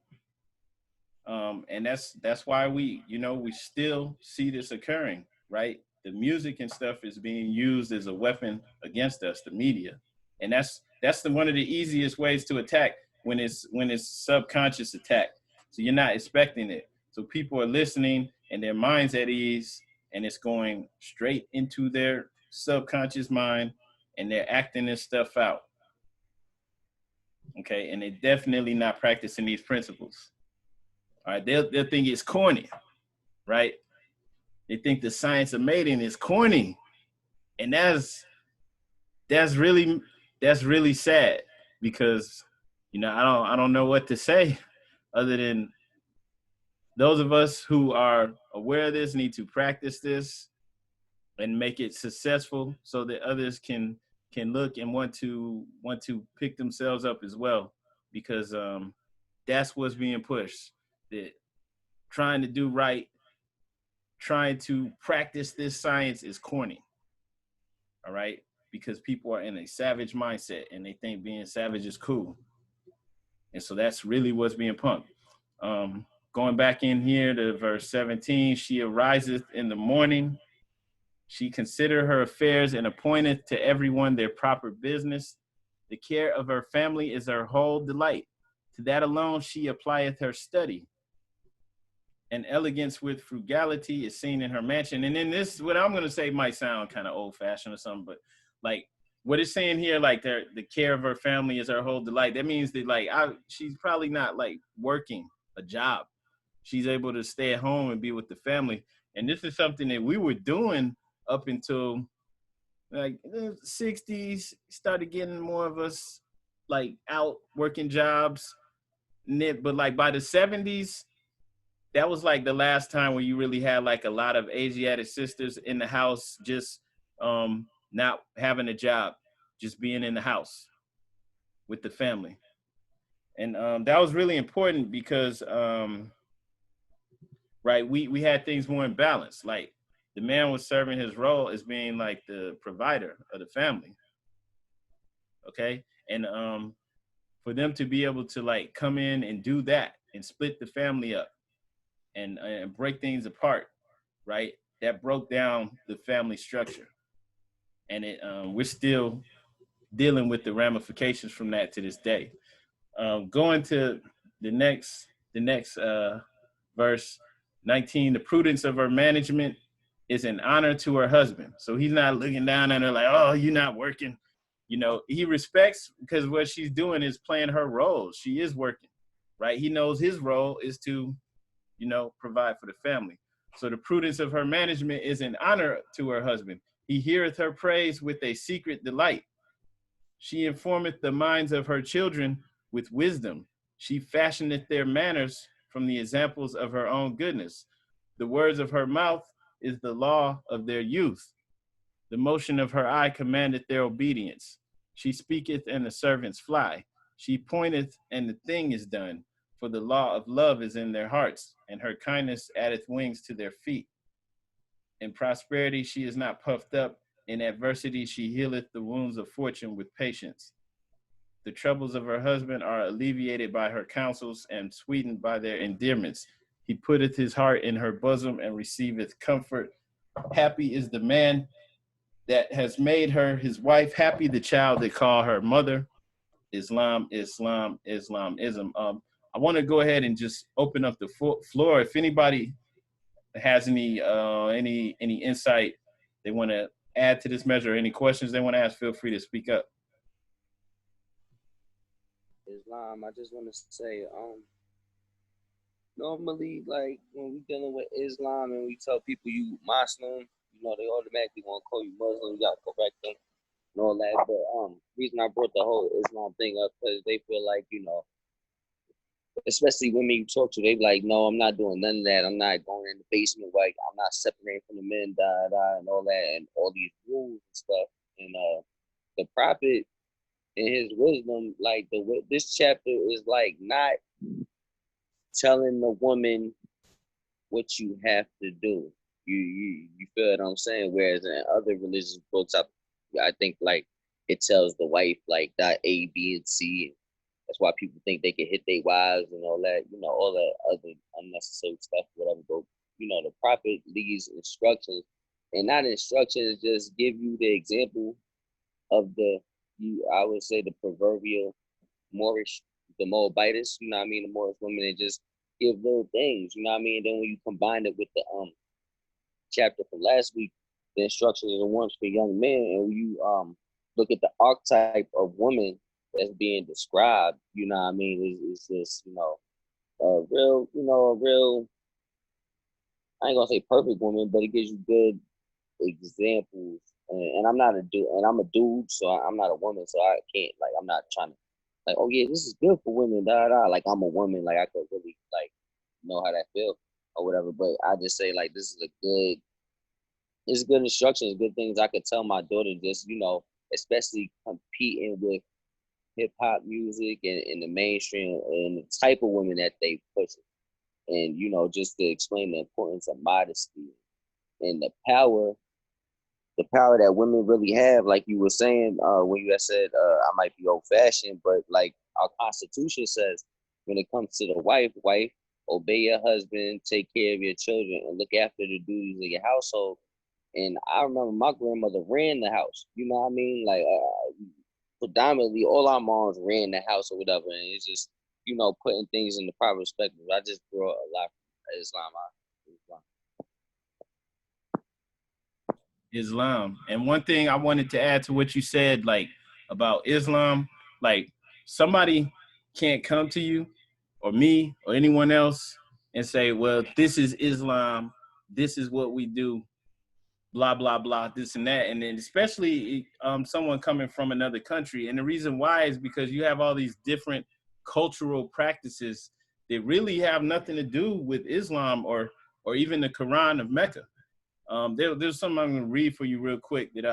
And that's why we still see this occurring, right? The music and stuff is being used as a weapon against us, the media. And that's one of the easiest ways to attack, when it's subconscious attack. So you're not expecting it. So people are listening and their mind's at ease, and it's going straight into their subconscious mind, and they're acting this stuff out. Okay, and they're definitely not practicing these principles. All right, they'll think it's corny, right? They think the science of mating is corny, and that's really sad, because I don't know what to say other than those of us who are aware of this need to practice this and make it successful so that others can look and want to pick themselves up as well, because that's what's being pushed. That trying to do right, trying to practice this science is corny. All right, because people are in a savage mindset and they think being savage is cool, and so that's really what's being pumped. Going back in here to verse 17, she ariseth in the morning. She considereth her affairs and appointeth to everyone their proper business. The care of her family is her whole delight. To that alone she applieth her study. And elegance with frugality is seen in her mansion. And then this, what I'm going to say might sound kind of old fashioned or something, but like what it's saying here, like the care of her family is her whole delight. That means that like she's probably not like working a job. She's able to stay at home and be with the family. And this is something that we were doing up until like the 60s, started getting more of us like out working jobs. But like by the 70s, that was like the last time where you really had like a lot of Asiatic sisters in the house, just not having a job, just being in the house with the family. And that was really important because right, we had things more in balance. Like the man was serving his role as being like the provider of the family. Okay. And for them to be able to like come in and do that and split the family up and break things apart, right? That broke down the family structure. And we're still dealing with the ramifications from that to this day. Going to the next verse 19, the prudence of her management is an honor to her husband. So he's not looking down at her like, oh, you're not working. You know, he respects, because what she's doing is playing her role. She is working, right? He knows his role is to, you know, provide for the family. So the prudence of her management is an honor to her husband. He heareth her praise with a secret delight. She informeth the minds of her children with wisdom. She fashioneth their manners from the examples of her own goodness. The words of her mouth is the law of their youth. The motion of her eye commandeth their obedience. She speaketh, and the servants fly. She pointeth, and the thing is done. For the law of love is in their hearts, and her kindness addeth wings to their feet. In prosperity she is not puffed up. In adversity she healeth the wounds of fortune with patience. The troubles of her husband are alleviated by her counsels, and sweetened by their endearments. He putteth his heart in her bosom, and receiveth comfort. Happy is the man that has made her his wife. Happy the child that call her mother. Islam, Islam, Islamism. I want to go ahead and just open up the floor. If anybody has any insight they want to add to this measure, any questions they want to ask, feel free to speak up. Islam, I just want to say, normally, like when we dealing with Islam and we tell people you Muslim, you know, they automatically want to call you Muslim. You gotta correct them and all that. But reason I brought the whole Islam thing up because they feel like, you know, especially women you talk to, they be like, no, I'm not doing none of that. I'm not going in the basement, like I'm not separating from the men, and all that, and all these rules and stuff. And the prophet in his wisdom, like this chapter is like not telling the woman what you have to do. You feel what I'm saying? Whereas in other religious books, I think like it tells the wife like that A, B, and C. That's why people think they can hit their wives and all that, you know, all that other unnecessary stuff, whatever. But you know, the prophet leaves instructions, and not instructions, just give you the example of I would say the proverbial Moorish, the Moabites, you know what I mean, the Moorish women, and just give little things, you know what I mean. And then when you combine it with the chapter from last week, the instructions are the ones for young men, and when you look at the archetype of woman that's being described, you know what I mean, is this, you know, a real, I ain't gonna say perfect woman, but it gives you good examples. And I'm not a dude, and I'm a dude, so I'm not a woman, so I can't, like, I'm not trying to, like, oh yeah, this is good for women, like I'm a woman, like I could really like know how that feels or whatever. But I just say like this is a good it's good instructions, good things I could tell my daughter, just, you know, especially competing with hip hop music and the mainstream and the type of women that they push. And, you know, just to explain the importance of modesty and the power that women really have, like you were saying, when you had said, I might be old fashioned, but like our Constitution says, when it comes to the wife, obey your husband, take care of your children, and look after the duties of your household. And I remember my grandmother ran the house. You know what I mean? Like, predominantly, all our moms ran the house or whatever. And it's just, you know, putting things in the proper perspective. I just grew up a lot from Islam. Islam. And one thing I wanted to add to what you said, like about Islam, like somebody can't come to you or me or anyone else and say, well, this is Islam, this is what we do, blah, blah, blah, this and that. And then especially someone coming from another country. And the reason why is because you have all these different cultural practices that really have nothing to do with Islam or even the Quran of Mecca. There's something I'm going to read for you real quick that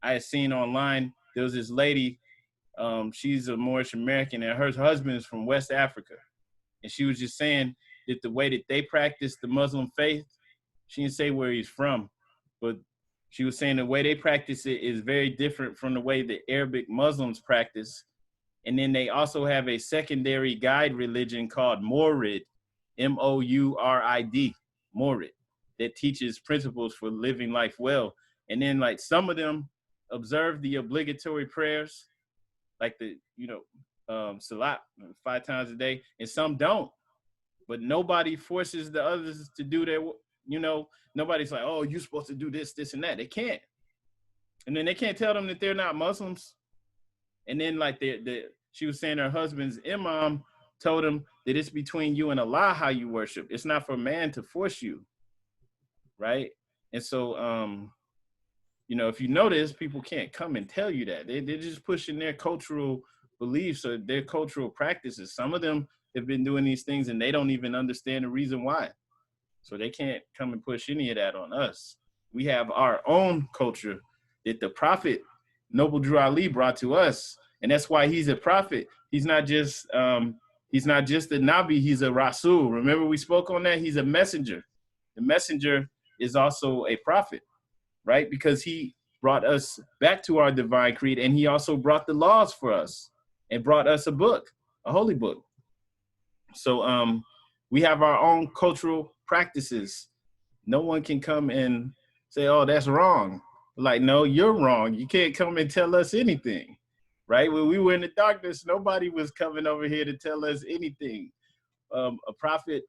I had seen online. There was this lady, she's a Moorish American, and her husband is from West Africa. And she was just saying that the way that they practice the Muslim faith, she didn't say where he's from, but she was saying the way they practice it is very different from the way the Arabic Muslims practice. And then they also have a secondary guide religion called Mourid, Mourid, Mourid, that teaches principles for living life well. And then like some of them observe the obligatory prayers, like the, you know, salat 5 times a day, and some don't. But nobody forces the others to do their, you know, nobody's like, oh, you're supposed to do this, this, and that. They can't. And then they can't tell them that they're not Muslims. And then like she was saying her husband's imam told him that it's between you and Allah how you worship. It's not for man to force you. Right. And so, you know, if you notice, people can't come and tell you that. They're just pushing their cultural beliefs or their cultural practices. Some of them have been doing these things and they don't even understand the reason why. So they can't come and push any of that on us. We have our own culture that the Prophet, Noble Drew Ali, brought to us. And that's why he's a prophet. He's not just a Nabi, he's a Rasul. Remember we spoke on that? He's a messenger. The messenger is also a prophet, right? Because he brought us back to our divine creed, and he also brought the laws for us and brought us a book, a holy book. So we have our own cultural practices. No one can come and say, oh, that's wrong. Like, no, you're wrong. You can't come and tell us anything, right? When we were in the darkness, nobody was coming over here to tell us anything. A prophet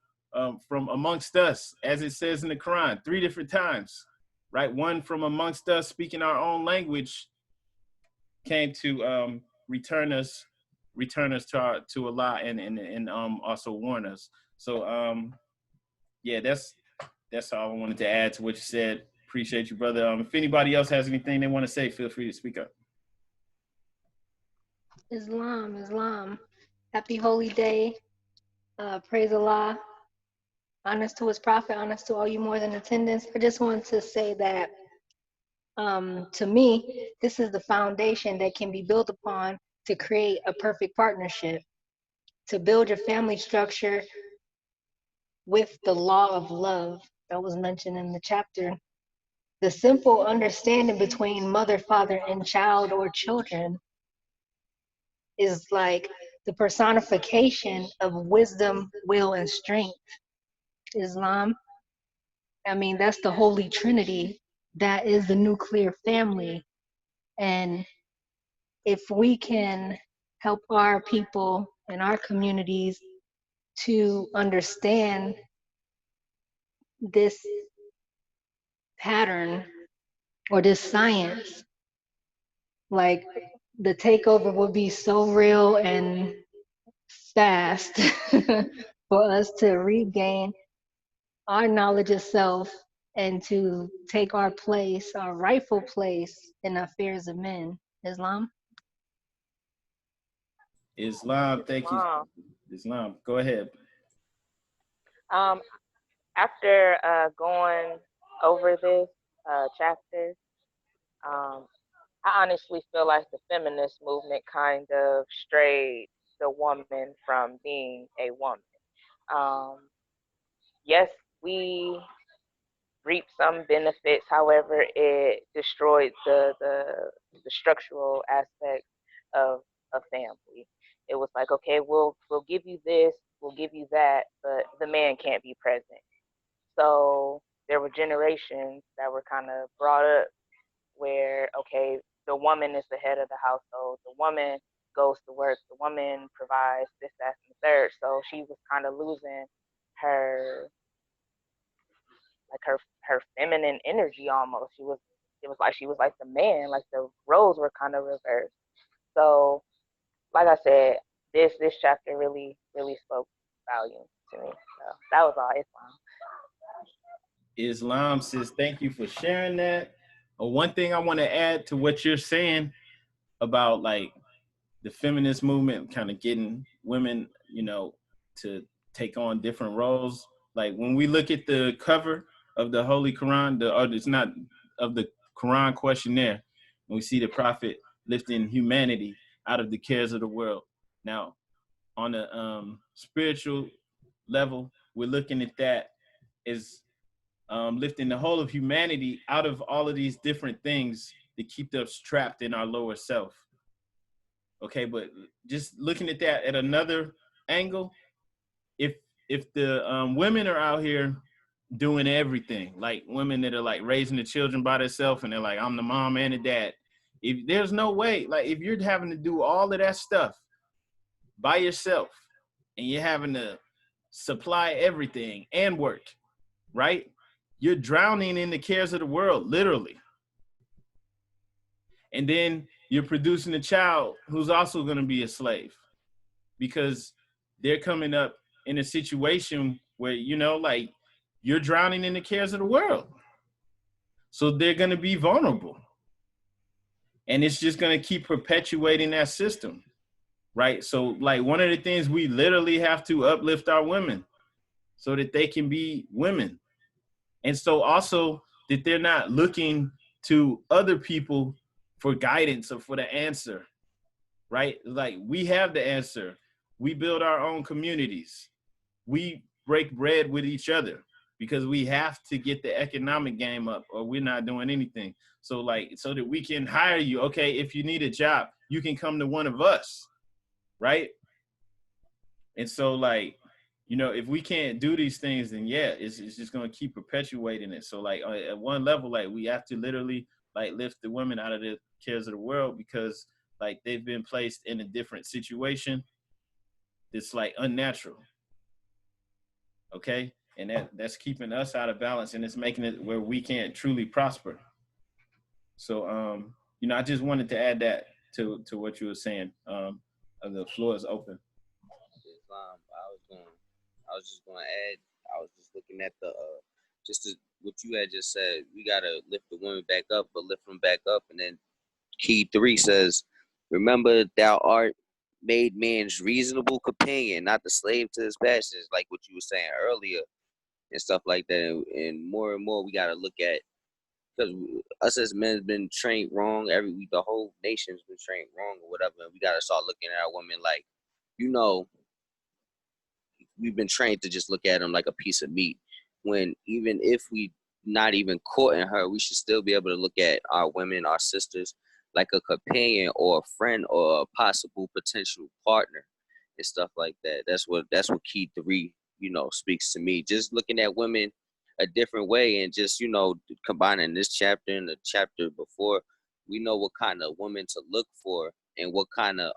from amongst us, as it says in the Quran, 3 different times, right? One from amongst us speaking our own language came to return us to Allah and also warn us. So yeah, that's all I wanted to add to what you said. Appreciate you, brother. If anybody else has anything they want to say, feel free to speak up. Islam. Happy holy day. Praise Allah. Honest to his prophet, honest to all you more than attendants. I just wanted to say that to me, this is the foundation that can be built upon to create a perfect partnership, to build your family structure with the law of love that was mentioned in the chapter. The simple understanding between mother, father, and child or children is like the personification of wisdom, will, and strength. Islam, I mean, that's the Holy Trinity. That is the nuclear family. And if we can help our people and our communities to understand this pattern or this science, like the takeover would be so real and fast for us to regain our knowledge of self and to take our place, our rightful place in the affairs of men. Islam? Thank you. Islam, go ahead. After going over this, chapter. I honestly feel like the feminist movement kind of strayed the woman from being a woman. Um, yes, we reap some benefits. However, it destroyed the structural aspect of a family. It was like, okay, we'll give you this, we'll give you that, but the man can't be present. So there were generations that were kind of brought up where, okay, the woman is the head of the household, the woman goes to work, the woman provides this, that, and the third. So she was kind of losing her her feminine energy almost. It was like she was like the man, like the roles were kind of reversed. So like I said, this chapter really spoke volume to me. So that was all. Islam. Islam says, thank you for sharing that. One thing I want to add to what you're saying about like the feminist movement kind of getting women, to take on different roles. Like when we look at the cover of the Holy Koran, it's not of the Quran questionnaire, and we see the prophet lifting humanity out of the cares of the world. Now, on a spiritual level, we're looking at that as lifting the whole of humanity out of all of these different things that keep us trapped in our lower self. Okay, but just looking at that at another angle, if the women are out here doing everything, like women that are like raising the children by themselves, and they're like, I'm the mom and the dad. If there's no way, like if you're having to do all of that stuff by yourself, and you're having to supply everything and work, right? You're drowning in the cares of the world, literally. And then you're producing a child who's also going to be a slave, because they're coming up in a situation where, like you're drowning in the cares of the world. So they're going to be vulnerable. And it's just going to keep perpetuating that system, right? So like one of the things, we literally have to uplift our women so that they can be women. And so also that they're not looking to other people for guidance or for the answer, right? Like we have the answer. We build our own communities. We break bread with each other because we have to get the economic game up or we're not doing anything. So like, so that we can hire you. Okay, if you need a job, you can come to one of us, right? And so like, if we can't do these things, then yeah, it's just going to keep perpetuating it. So like at one level, like we have to literally like lift the women out of the cares of the world, because like they've been placed in a different situation that's like unnatural. Okay. And that's keeping us out of balance, and it's making it where we can't truly prosper. So, I just wanted to add that to what you were saying. The floor is open. I was just going to add, I was just looking at what you had just said. We got to lift the women back up, but lift them back up. And then key 3 says, remember thou art made man's reasonable companion, not the slave to his passions, like what you were saying earlier and stuff like that. And more we got to look at, because us as men have been trained wrong. The whole nation's been trained wrong or whatever. And we got to start looking at our women like, we've been trained to just look at them like a piece of meat, when even if we not even courting her, we should still be able to look at our women, our sisters, like a companion or a friend or a possible potential partner and stuff like that. That's what key 3, speaks to me. Just looking at women a different way, and just, combining this chapter and the chapter before, we know what kind of woman to look for and what kind of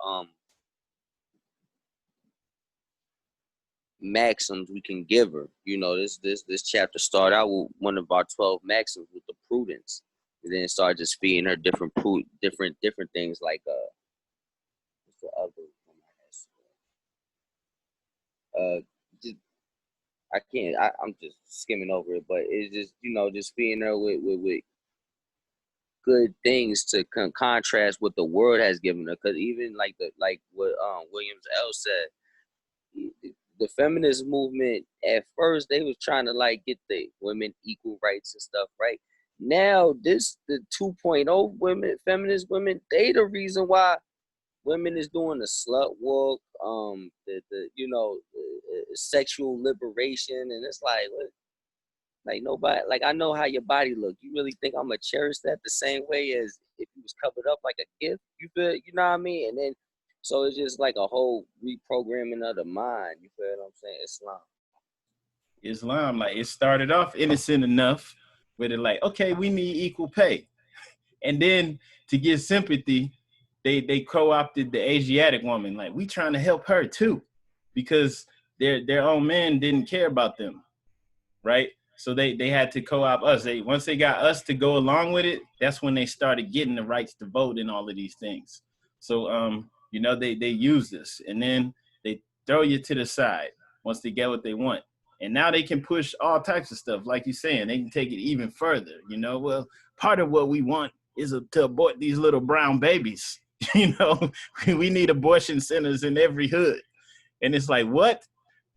maxims we can give her. This chapter started out with one of our 12 maxims with the prudence, and then start just feeding her different things like what's the other one? I'm just skimming over it, but it's just just feeding her with good things to contrast what the world has given her. Because even like what Williams L said, the feminist movement at first, they was trying to like get the women equal rights and stuff, right? now the 2.0 women, feminist women, they the reason why women is doing the slut walk, the sexual liberation, and it's like, what? Like nobody, like I know how your body look. You really think I'm gonna cherish that the same way as if it was covered up like a gift? You feel, you know what I mean? And then, so it's just like a whole reprogramming of the mind. You feel what I'm saying? Islam, like it started off innocent enough with it, like, okay, we need equal pay. And then to get sympathy, they co-opted the Asiatic woman. Like, we trying to help her too, because their own men didn't care about them, right? So they had to co-opt us. Once they got us to go along with it, that's when they started getting the rights to vote and all of these things. So they use this, and then they throw you to the side once they get what they want. And now they can push all types of stuff, like you're saying. They can take it even further. Well, part of what we want is to abort these little brown babies. We need abortion centers in every hood. And it's like, what?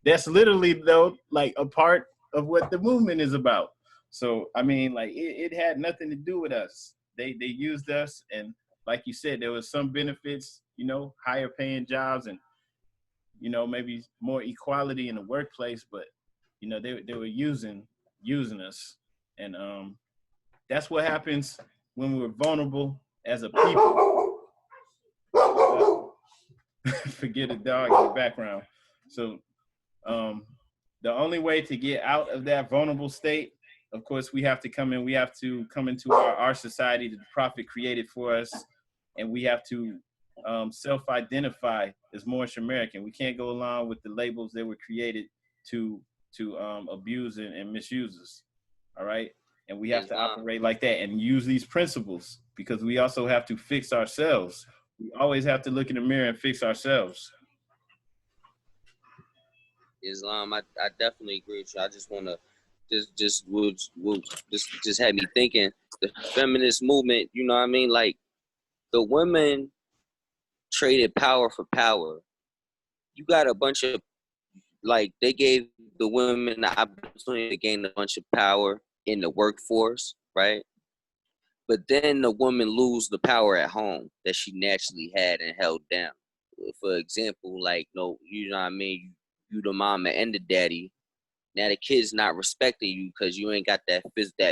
That's literally, though, like a part of what the movement is about. So, I mean, like, it had nothing to do with us. They used us, and like you said, there was some benefits, higher paying jobs and, maybe more equality in the workplace, but, they were using us. And that's what happens when we're vulnerable as a people. Forget a dog in the background. So the only way to get out of that vulnerable state, of course, we have to come into our society that the Prophet created for us, and we have to self-identify as Moorish American. We can't go along with the labels that were created to abuse and misuse us. All right. And we have to operate like that and use these principles, because we also have to fix ourselves. We always have to look in the mirror and fix ourselves. Islam, I definitely agree with you. I just want to just had me thinking, the feminist movement, you know what I mean? Like, the women traded power for power. You got a bunch of, like, they gave the women the opportunity to gain a bunch of power in the workforce, right? But then the woman lose the power at home that she naturally had and held down. For example, like, no, you know what I mean? You the mama and the daddy. Now the kid's not respecting you because you ain't got that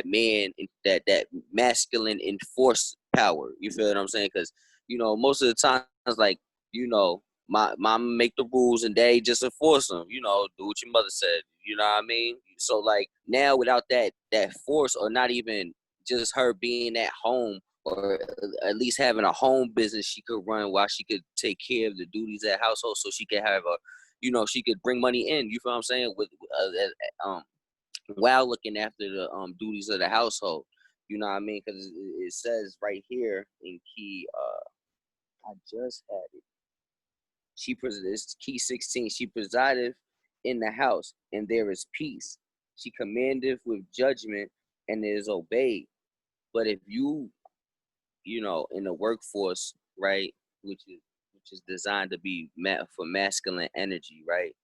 man, that masculine enforced power. You feel what I'm saying? Because, most of the time it's like, my mama make the rules and daddy just enforce them. Do what your mother said. You know what I mean? So, like, now without that force, or not even just her being at home, or at least having a home business she could run while she could take care of the duties at household, so she could have she could bring money in. You feel what I'm saying? While looking after the duties of the household. You know what I mean? Because it says right here in key, I just had it. It's key 16. She presideth in the house, and there is peace. She commandeth with judgment, and is obeyed. But if you in the workforce, right, which is designed to be for masculine energy, right?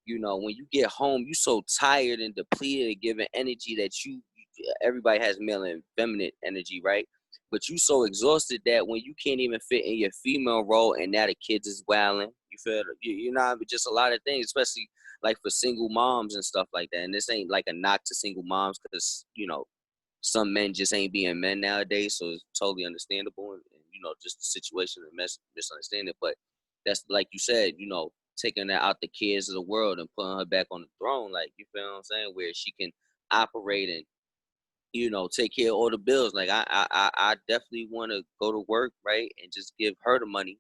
When you get home, you so tired and depleted of giving energy that everybody has male and feminine energy, right? But you so exhausted that when you can't even fit in your female role, and now the kids is wailing, you feel, just a lot of things, especially like for single moms and stuff like that. And this ain't like a knock to single moms, because, some men just ain't being men nowadays, so it's totally understandable, and just the situation and misunderstanding. But that's, like you said, taking her out the kids of the world and putting her back on the throne, like, you feel what I'm saying, where she can operate and take care of all the bills. Like, I definitely want to go to work, right, and just give her the money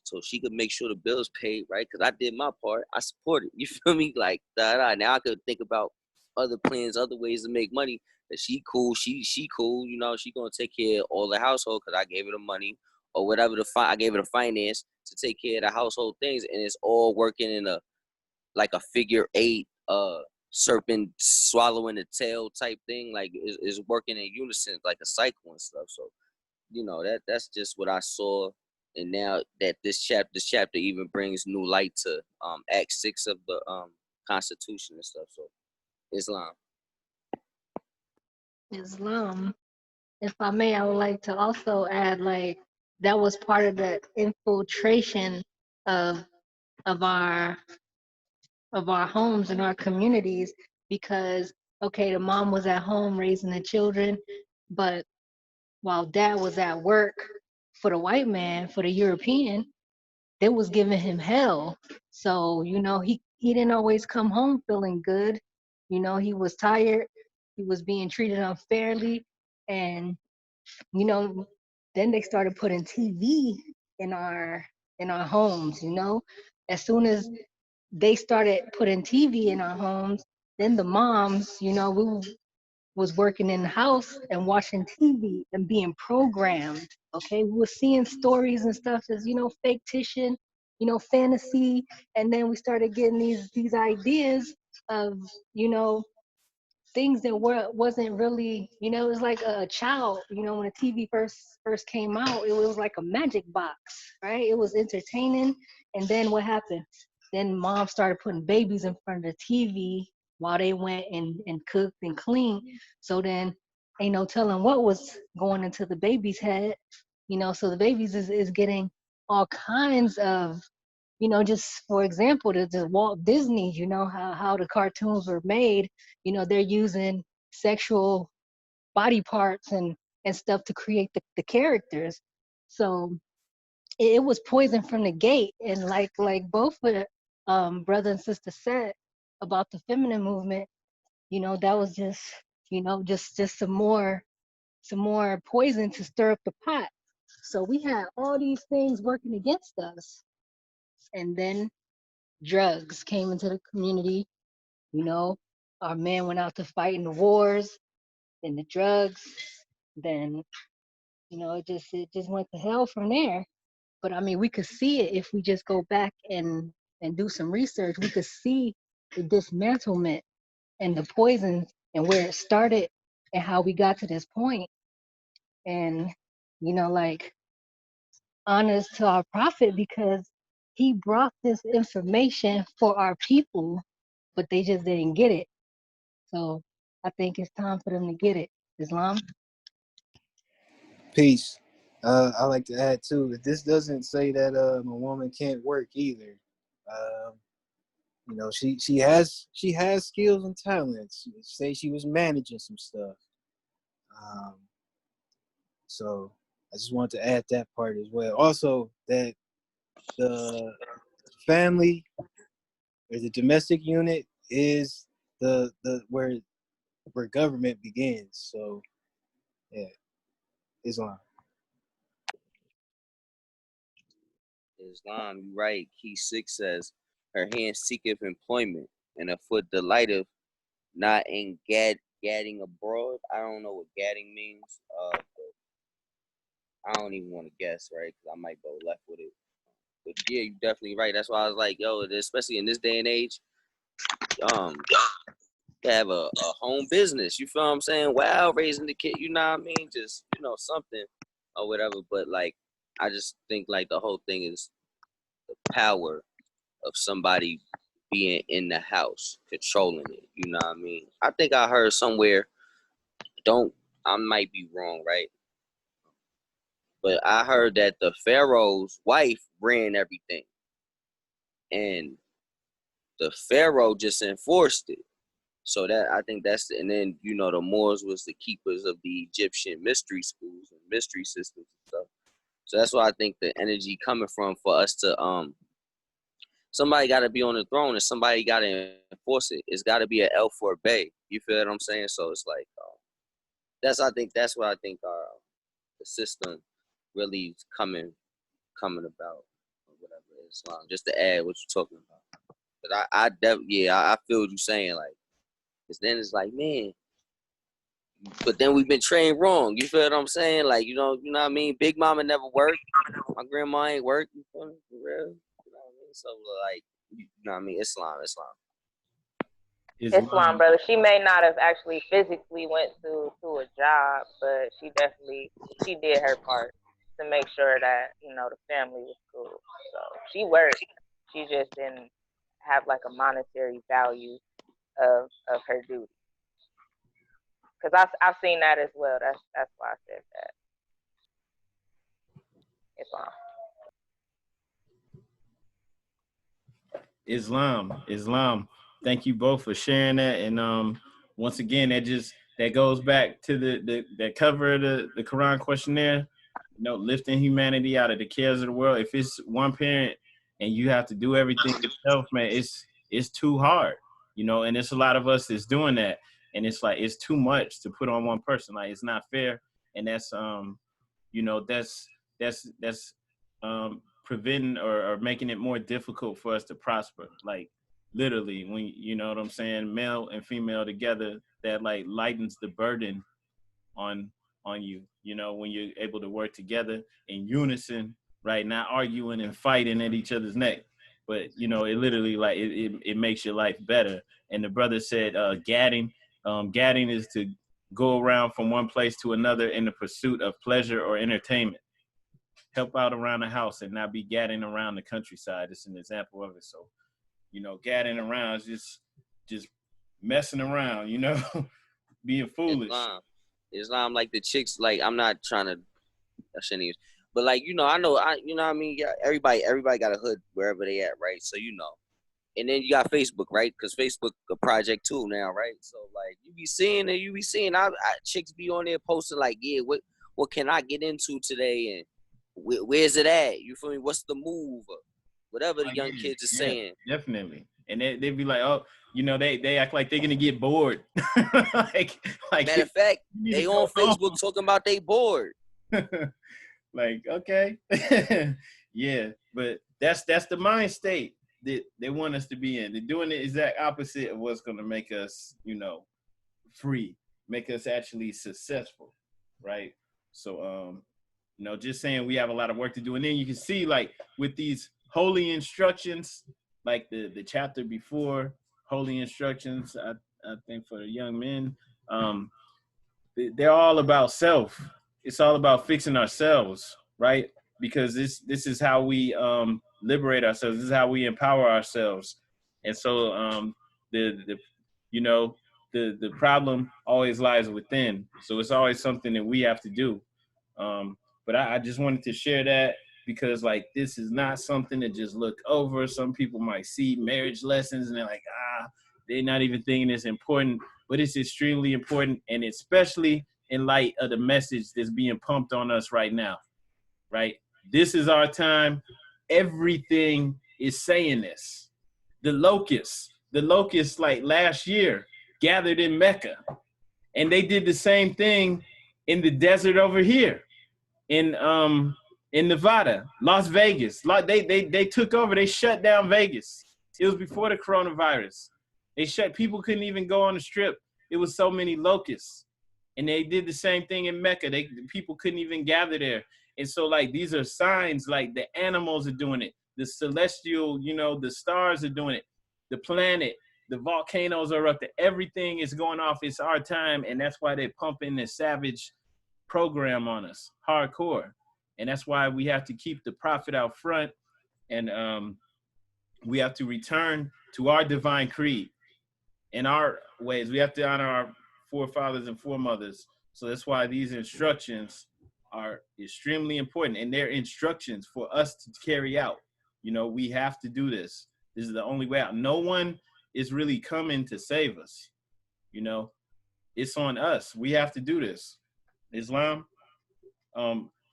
so she could make sure the bills paid, right? Because I did my part. I support it. You feel me? Like, now I could think about other plans, other ways to make money. That she cool, she cool. She gonna take care of all the household because I gave her the money, or whatever I gave her the finance to take care of the household things, and it's all working in a figure eight, serpent swallowing the tail type thing. Like, is working in unison, like a cycle and stuff. So, that's just what I saw. And now that this chapter even brings new light to Act 6 of the Constitution and stuff. So, Islam. Islam. If I may, I would like to also add, like, that was part of the infiltration of of our of our homes and our communities, because okay, the mom was at home raising the children, but while dad was at work for the white man, for the European, they was giving him hell. So, he didn't always come home feeling good. He was tired. He was being treated unfairly. And, you know, then they started putting TV in our homes. As soon as they started putting TV in our homes, then the moms, we was working in the house and watching TV and being programmed. Okay, we were seeing stories and stuff as fictition, fantasy, and then we started getting these ideas of you know things that wasn't really, it was like a child, when the TV first came out, it was like a magic box, right? It was entertaining. And then what happened? Then mom started putting babies in front of the TV while they went and cooked and cleaned. So then ain't no telling what was going into the baby's head, so the babies is getting all kinds of, just for example, the Walt Disney, how the cartoons were made, they're using sexual body parts and stuff to create the characters. So it was poison from the gate. And like both of the brother and sister said about the feminine movement, that was just, just some more poison to stir up the pot. So we had all these things working against us. And then drugs came into the community. You know, our men went out to fight in the wars, then the drugs, then it just went to hell from there. But I mean, we could see it if we just go back and do some research. We could see the dismantlement and the poison and where it started and how we got to this point. And like, honors to our prophet, because he brought this information for our people, but they just didn't get it. So I think it's time for them to get it. Islam. Peace. I like to add too that this doesn't say that a woman can't work either. Um, she has skills and talents. She say she was managing some stuff. Um, so I just want to add that part as well. Also, that the family or the domestic unit is the where government begins. So yeah, Islam. Islam, you right. Key 6 says, her hand seeketh employment, and her foot delighteth not in gadding abroad. I don't know what gadding means. I don't even want to guess, right? Because I might go left with it. But yeah, you definitely right. That's why I was like, yo, especially in this day and age, um, to have a home business. You feel what I'm saying? Wow, raising the kid, you know what I mean? Just, something or whatever. But like, I just think like the whole thing is the power of somebody being in the house, controlling it. You know what I mean? I think I heard somewhere, I might be wrong, right? But I heard that the Pharaoh's wife ran everything. And the Pharaoh just enforced it. So that I think and then the Moors was the keepers of the Egyptian mystery schools and mystery systems and stuff. So that's why I think the energy coming from for us to somebody got to be on the throne and somebody got to enforce it. It's got to be an L for Bay. You feel what I'm saying? So it's like that's what I think the system really is coming about or whatever Islam. Just to add what you're talking about. But I feel what you're saying, like, because then it's like, man, but then we've been trained wrong. You feel what I'm saying? Like, you know what I mean? Big Mama never worked. My grandma ain't worked. You feel me? For real. You know what I mean? So, like, you know what I mean? Islam. Islam, brother. She may not have actually physically went to a job, but she did her part to make sure that the family was cool. So she worked. She just didn't have like a monetary value of her duty. because I've seen that as well. That's why I said that. Islam. Thank you both for sharing that. And once again, that goes back to the cover of the Quran questionnaire. You know, lifting humanity out of the cares of the world. If it's one parent and you have to do everything yourself, man, it's too hard. You know, and it's a lot of us that's doing that, and it's like it's too much to put on one person. Like, it's not fair, and that's you know, that's preventing or making it more difficult for us to prosper. Like, literally, when, you know what I'm saying, male and female together, that like lightens the burden on you, you know, when you're able to work together in unison, right? Not arguing and fighting at each other's neck, but, you know, it literally, like, it makes your life better. And the brother said, gadding is to go around from one place to another in the pursuit of pleasure or entertainment. Help out around the house and not be gadding around the countryside. It's an example of it. So, you know, gadding around is just messing around, you know, being foolish. Islam, like the chicks, like, I'm not trying to, I shouldn't even, but like, you know, you know what I mean? Yeah, everybody got a hood wherever they at, right? So, you know, and then you got Facebook, right? Because Facebook a project too now, right? So like, you be seeing, chicks be on there posting like, yeah, what can I get into today? And where's it at? You feel me? What's the move? Or whatever the young kids are saying. Definitely. And they be like, oh, you know, they act like they're gonna get bored. like matter of fact, they on Facebook talking about they bored. Like, okay. Yeah, but that's the mind state that they want us to be in. They're doing the exact opposite of what's gonna make us, you know, free, make us actually successful, right? So you know, just saying we have a lot of work to do. And then you can see, like, with these holy instructions, like the chapter before, holy instructions, I think for the young men, they're all about self. It's all about fixing ourselves, right? Because this is how we liberate ourselves. This is how we empower ourselves. And so the you know, the problem always lies within. So it's always something that we have to do. But I just wanted to share that, because, like, this is not something to just look over. Some people might see marriage lessons and they're like, they're not even thinking it's important, but it's extremely important, and especially in light of the message that's being pumped on us right now, right? This is our time. Everything is saying this. The locusts, like last year, gathered in Mecca, and they did the same thing in the desert over here. In Nevada, Las Vegas, they took over. They shut down Vegas. It was before the coronavirus. People couldn't even go on the strip. It was so many locusts. And they did the same thing in Mecca. People couldn't even gather there. And so, like, these are signs, like the animals are doing it. The celestial, you know, the stars are doing it. The planet, the volcanoes are up there. Everything is going off. It's our time. And that's why they're pumping this savage program on us, hardcore. And that's why we have to keep the prophet out front, and we have to return to our divine creed in our ways. We have to honor our forefathers and foremothers. So that's why these instructions are extremely important, and they're instructions for us to carry out. You know, we have to do this. This is the only way out. No one is really coming to save us. You know, it's on us. We have to do this. Islam.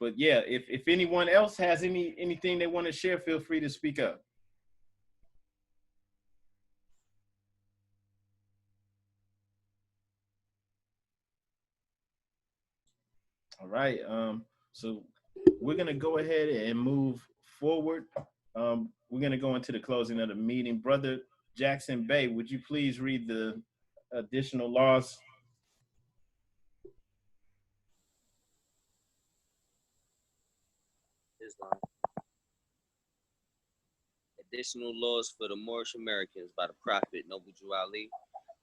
But yeah, if anyone else has anything they want to share, feel free to speak up. All right. So we're gonna go ahead and move forward. We're gonna go into the closing of the meeting. Brother Jackson Bey, would you please read the additional laws? Islam. Additional laws for the Moorish Americans by the Prophet Noble Jew Ali.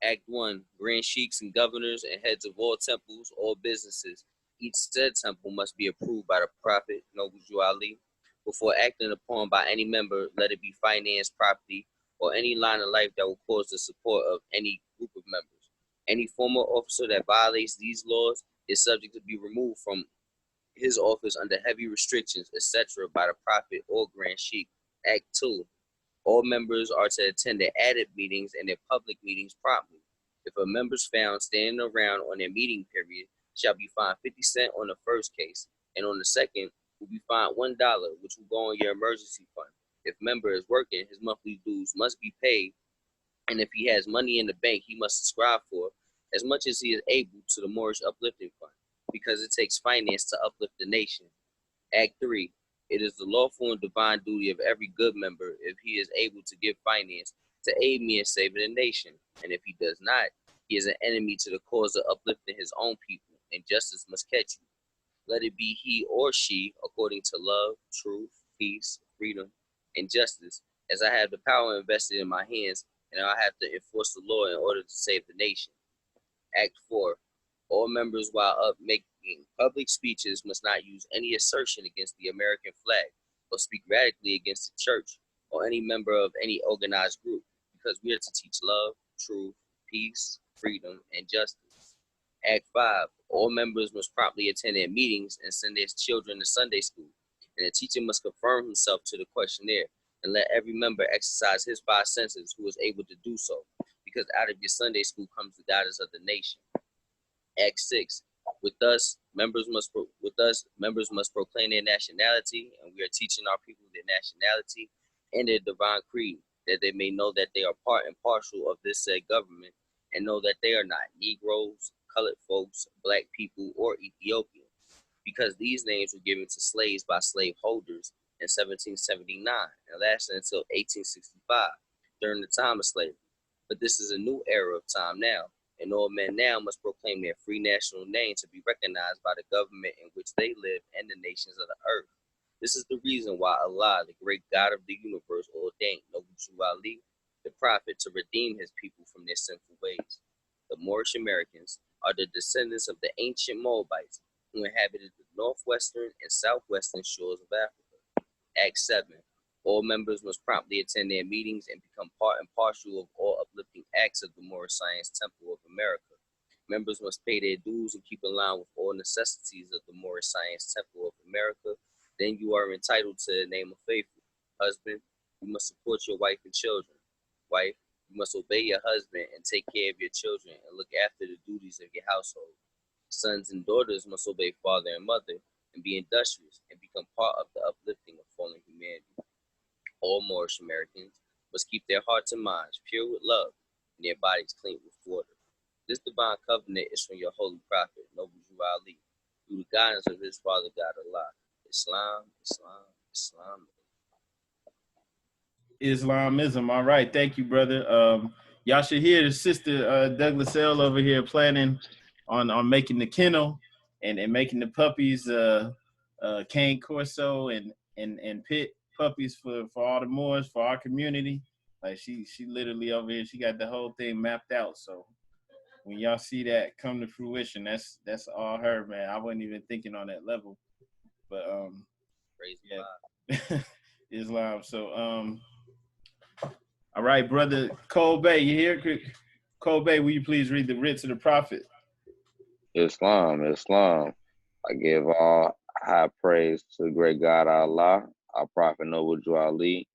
Act 1. Grand sheikhs and governors and heads of all temples, all businesses. Each said temple must be approved by the Prophet Noble Jew Ali. Before acting upon by any member, let it be finance, property, or any line of life that will cause the support of any group of members. Any former officer that violates these laws is subject to be removed from his office under heavy restrictions, etc., by the Prophet or Grand Sheikh. Act 2. All members are to attend their added meetings and their public meetings promptly. If a member is found standing around on their meeting period, shall be fined 50 cents on the first case, and on the second will be fined $1, which will go on your emergency fund. If member is working, his monthly dues must be paid, and if he has money in the bank, he must subscribe for as much as he is able to the Moorish Uplifting Fund, because it takes finance to uplift the nation. Act 3. It is the lawful and divine duty of every good member, if he is able to give finance, to aid me in saving the nation. And if he does not, he is an enemy to the cause of uplifting his own people, and justice must catch you. Let it be he or she, according to love, truth, peace, freedom, and justice, as I have the power invested in my hands, and I have to enforce the law in order to save the nation. Act 4. All members, while up making public speeches, must not use any assertion against the American flag or speak radically against the church or any member of any organized group, because we are to teach love, truth, peace, freedom, and justice. Act 5. All members must promptly attend their meetings and send their children to Sunday school, and the teacher must conform himself to the questionnaire and let every member exercise his 5 senses who is able to do so, because out of your Sunday school comes the guidance of the nation. Act 6. With us, members must proclaim their nationality, and we are teaching our people their nationality and their divine creed, that they may know that they are part and parcel of this said government, and know that they are not Negroes, colored folks, black people, or Ethiopians, because these names were given to slaves by slaveholders in 1779 and lasted until 1865, during the time of slavery. But this is a new era of time now, and all men now must proclaim their free national name to be recognized by the government in which they live and the nations of the earth. This is the reason why Allah, the great God of the universe, ordained Noble Ali, the prophet, to redeem his people from their sinful ways. The Moorish Americans are the descendants of the ancient Moabites who inhabited the northwestern and southwestern shores of Africa. Act 7. All members must promptly attend their meetings and become part and parcel of all uplifting acts of the Moorish Science Temple of America. Members must pay their dues and keep in line with all necessities of the Moorish Science Temple of America. Then you are entitled to the name of faithful. Husband, you must support your wife and children. Wife, you must obey your husband and take care of your children and look after the duties of your household. Sons and daughters must obey father and mother and be industrious and become part of the uplifting of fallen humanity. All Moorish Americans must keep their hearts and minds pure with love and their bodies clean with water. This divine covenant is from your holy prophet, Noble Ali, through the guidance of his father God Allah. Islam, Islam, Islam. Islamism. All right. Thank you, brother. Y'all should hear the sister Douglas L over here planning on making the kennel and making the puppies cane corso and pit puppies for all the Moors, for our community. Like she literally over here, she got the whole thing mapped out. So when y'all see that come to fruition, that's all her, man. I wasn't even thinking on that level. But Praise yeah. Islam. So all right, brother Kobe, you here? Kobe, will you please read the writ to the prophet? Islam, Islam. I give all high praise to the great God Allah, our prophet Noble Ali.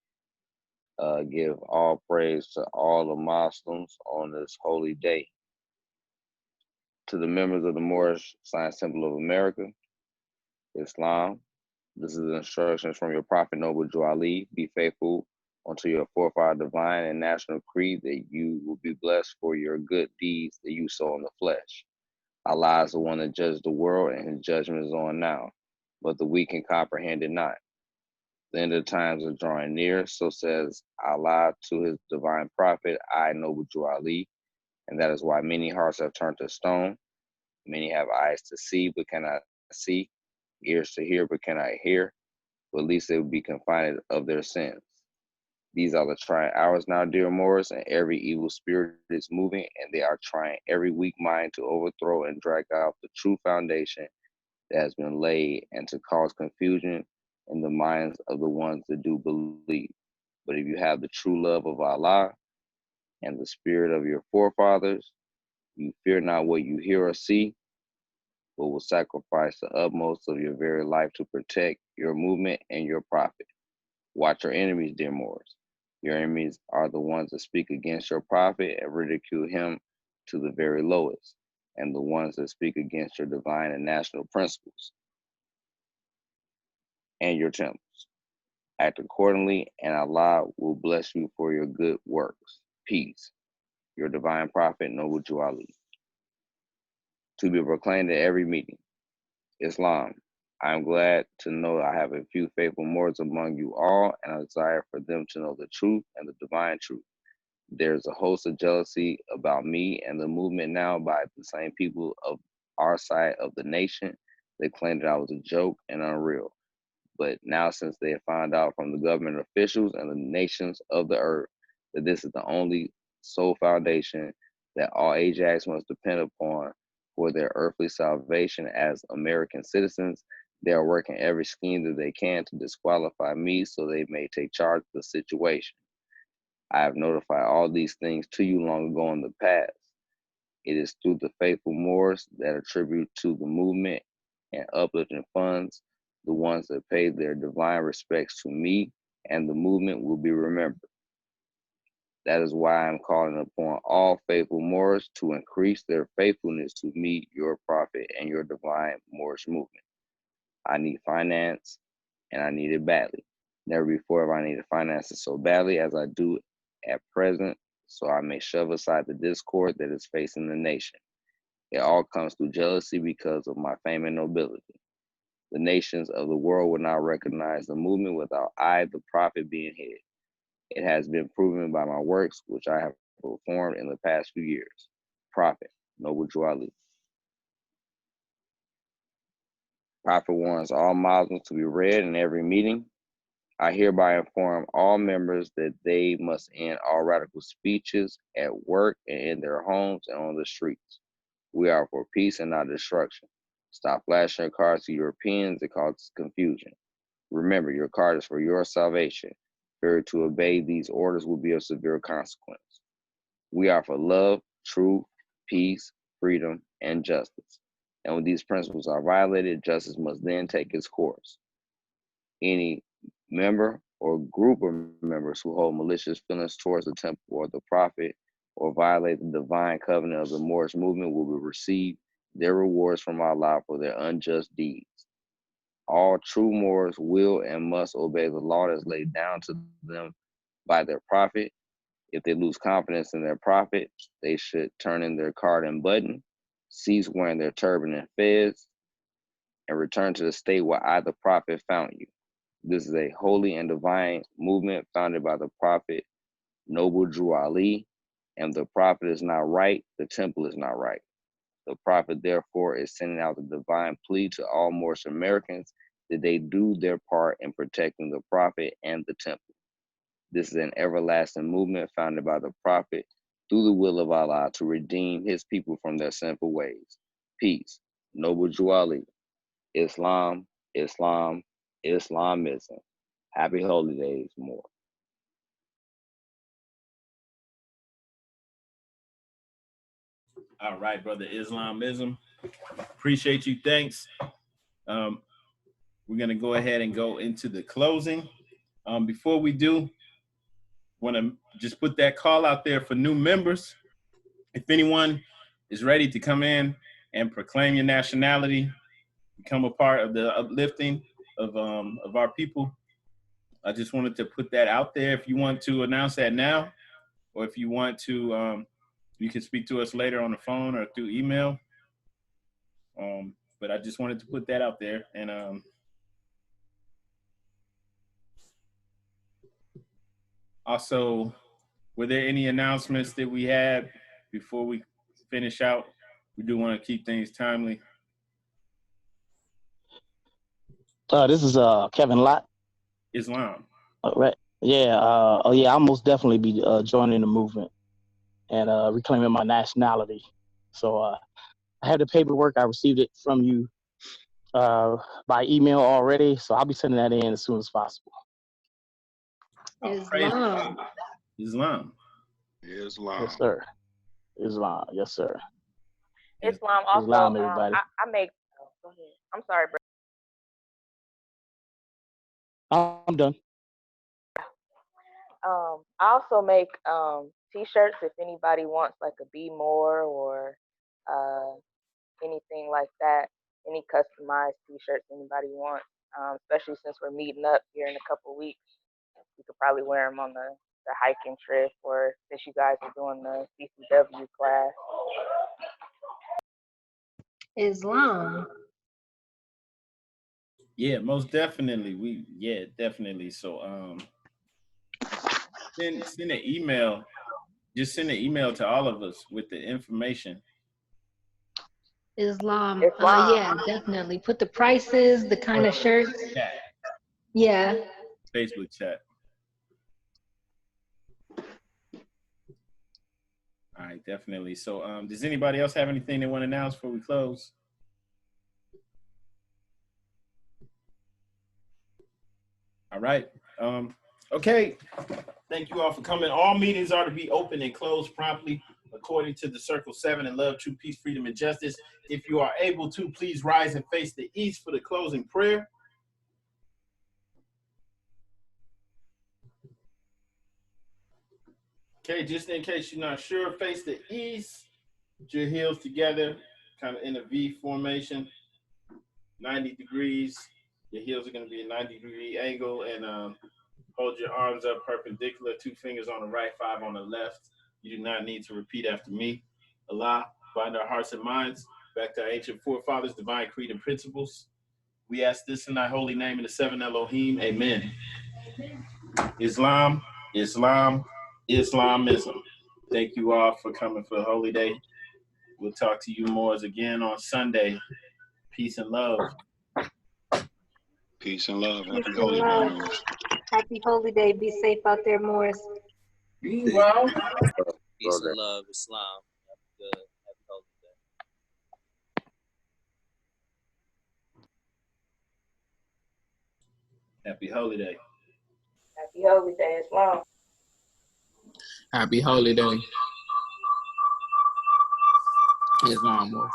Give all praise to all the Muslims on this holy day. To the members of the Moorish Science Temple of America, Islam. This is instructions from your prophet Noble Ali. Be faithful unto your forefather divine and national creed, that you will be blessed for your good deeds that you sow in the flesh. Allah is the one that judges the world, and his judgment is on now, but the weak can comprehend it not. The end of times are drawing near, so says Allah to his divine prophet, I, Noble Ali, and that is why many hearts have turned to stone. Many have eyes to see, but cannot see, ears to hear, but cannot hear, but at least they will be confined of their sins. These are the trying hours now, dear Moors, and every evil spirit is moving, and they are trying every weak mind to overthrow and drag out the true foundation that has been laid, and to cause confusion in the minds of the ones that do believe. But if you have the true love of Allah and the spirit of your forefathers, You fear not what you hear or see, but will sacrifice the utmost of your very life to protect your movement and your profit. Watch your enemies, dear Moors. Your enemies are the ones that speak against your prophet and ridicule him to the very lowest, and the ones that speak against your divine and national principles and your temples. Act accordingly, and Allah will bless you for your good works. Peace. Your divine prophet, Noble Jew Ali. To be proclaimed at every meeting. Islam. I am glad to know I have a few faithful Moors among you all, and I desire for them to know the truth and the divine truth. There is a host of jealousy about me and the movement now by the same people of our side of the nation. They claimed that I was a joke and unreal. But now, since they have found out from the government officials and the nations of the earth that this is the only sole foundation that all Ajax must depend upon for their earthly salvation as American citizens, they are working every scheme that they can to disqualify me so they may take charge of the situation. I have notified all these things to you long ago in the past. It is through the faithful Moors that attribute to the movement and uplifting funds, the ones that pay their divine respects to me and the movement will be remembered. That is why I am calling upon all faithful Moors to increase their faithfulness to me, your prophet, and your divine Moorish movement. I need finance, and I need it badly. Never before have I needed finances so badly as I do at present, so I may shove aside the discord that is facing the nation. It all comes through jealousy because of my fame and nobility. The nations of the world will not recognize the movement without I, the prophet, being head. It has been proven by my works, which I have performed in the past few years. Prophet, Noble Jew Ali. Prophet warns all Muslims to be read in every meeting. I hereby inform all members that they must end all radical speeches at work and in their homes and on the streets. We are for peace and not destruction. Stop flashing your cards to Europeans. It causes confusion. Remember, your card is for your salvation. Failure to obey these orders will be of severe consequence. We are for love, truth, peace, freedom, and justice. And when these principles are violated, justice must then take its course. Any member or group of members who hold malicious feelings towards the temple or the prophet or violate the divine covenant of the Moorish movement will receive their rewards from Allah for their unjust deeds. All true Moors will and must obey the law that is laid down to them by their prophet. If they lose confidence in their prophet, they should turn in their card and button, cease wearing their turban and fez, and return to the state where I, the prophet, found you. This is a holy and divine movement founded by the prophet Noble Jew Ali, and the prophet is not right, the temple is not right. The prophet, therefore, is sending out the divine plea to all Moorish Americans that they do their part in protecting the prophet and the temple. This is an everlasting movement founded by the prophet through the will of Allah to redeem his people from their sinful ways. Peace. Noble Jew Ali. Islam, Islam, Islamism. Happy Holy Days, more. All right, brother Islamism. Appreciate you. Thanks. We're going to go ahead and go into the closing. Before we do, want to just put that call out there for new members. If anyone is ready to come in and proclaim your nationality, become a part of the uplifting of our people, I just wanted to put that out there. If you want to announce that now, or if you want to, you can speak to us later on the phone or through email. But I just wanted to put that out there. And also, were there any announcements that we had before we finish out? We do want to keep things timely. This is Kevin Lott. Islam. Right. Yeah. I'll most definitely be joining the movement and reclaiming my nationality. So I have the paperwork. I received it from you by email already, so I'll be sending that in as soon as possible. Islam. Islam. Islam. Yes, sir. Islam. Yes, sir. Islam also, Islam, everybody. I make, oh, go ahead. I'm sorry, bro. I'm done. I also make t-shirts if anybody wants like a Be More or anything like that. Any customized t-shirts anybody wants, especially since we're meeting up here in a couple weeks. You could probably wear them on the hiking trip, or since you guys are doing the CCW class. Islam. Yeah, most definitely. Definitely. So send an email. Just send an email to all of us with the information. Islam. Islam. Yeah, definitely. Put the prices, the kind of shirts. Chat, Yeah. Facebook chat. All right, definitely. So does anybody else have anything they want to announce before we close? All right. Okay. Thank you all for coming. All meetings are to be open and closed promptly according to the Circle 7 in love, truth, peace, freedom, and justice. If you are able to, please rise and face the east for the closing prayer. Okay, just in case you're not sure, face the east. Put your heels together, kind of in a V formation, 90 degrees. Your heels are going to be a 90-degree angle, and hold your arms up perpendicular, 2 fingers on the right, 5 on the left. You do not need to repeat after me. Allah, bind our hearts and minds back to our ancient forefathers, divine creed and principles. We ask this in thy holy name in the 7 Elohim. Amen. Islam, Islam, Islamism. Thank you all for coming for the holy day. We'll talk to you more again on Sunday. Peace and love. Peace and love. Happy Peace Holy and Day, love. Moors. Happy Holy Day. Be safe out there, Morris. Well, Peace and love, Islam. Good. Happy Holy Day. happy holy day. Happy Holy Day, Islam. Happy Holy Day. Islam.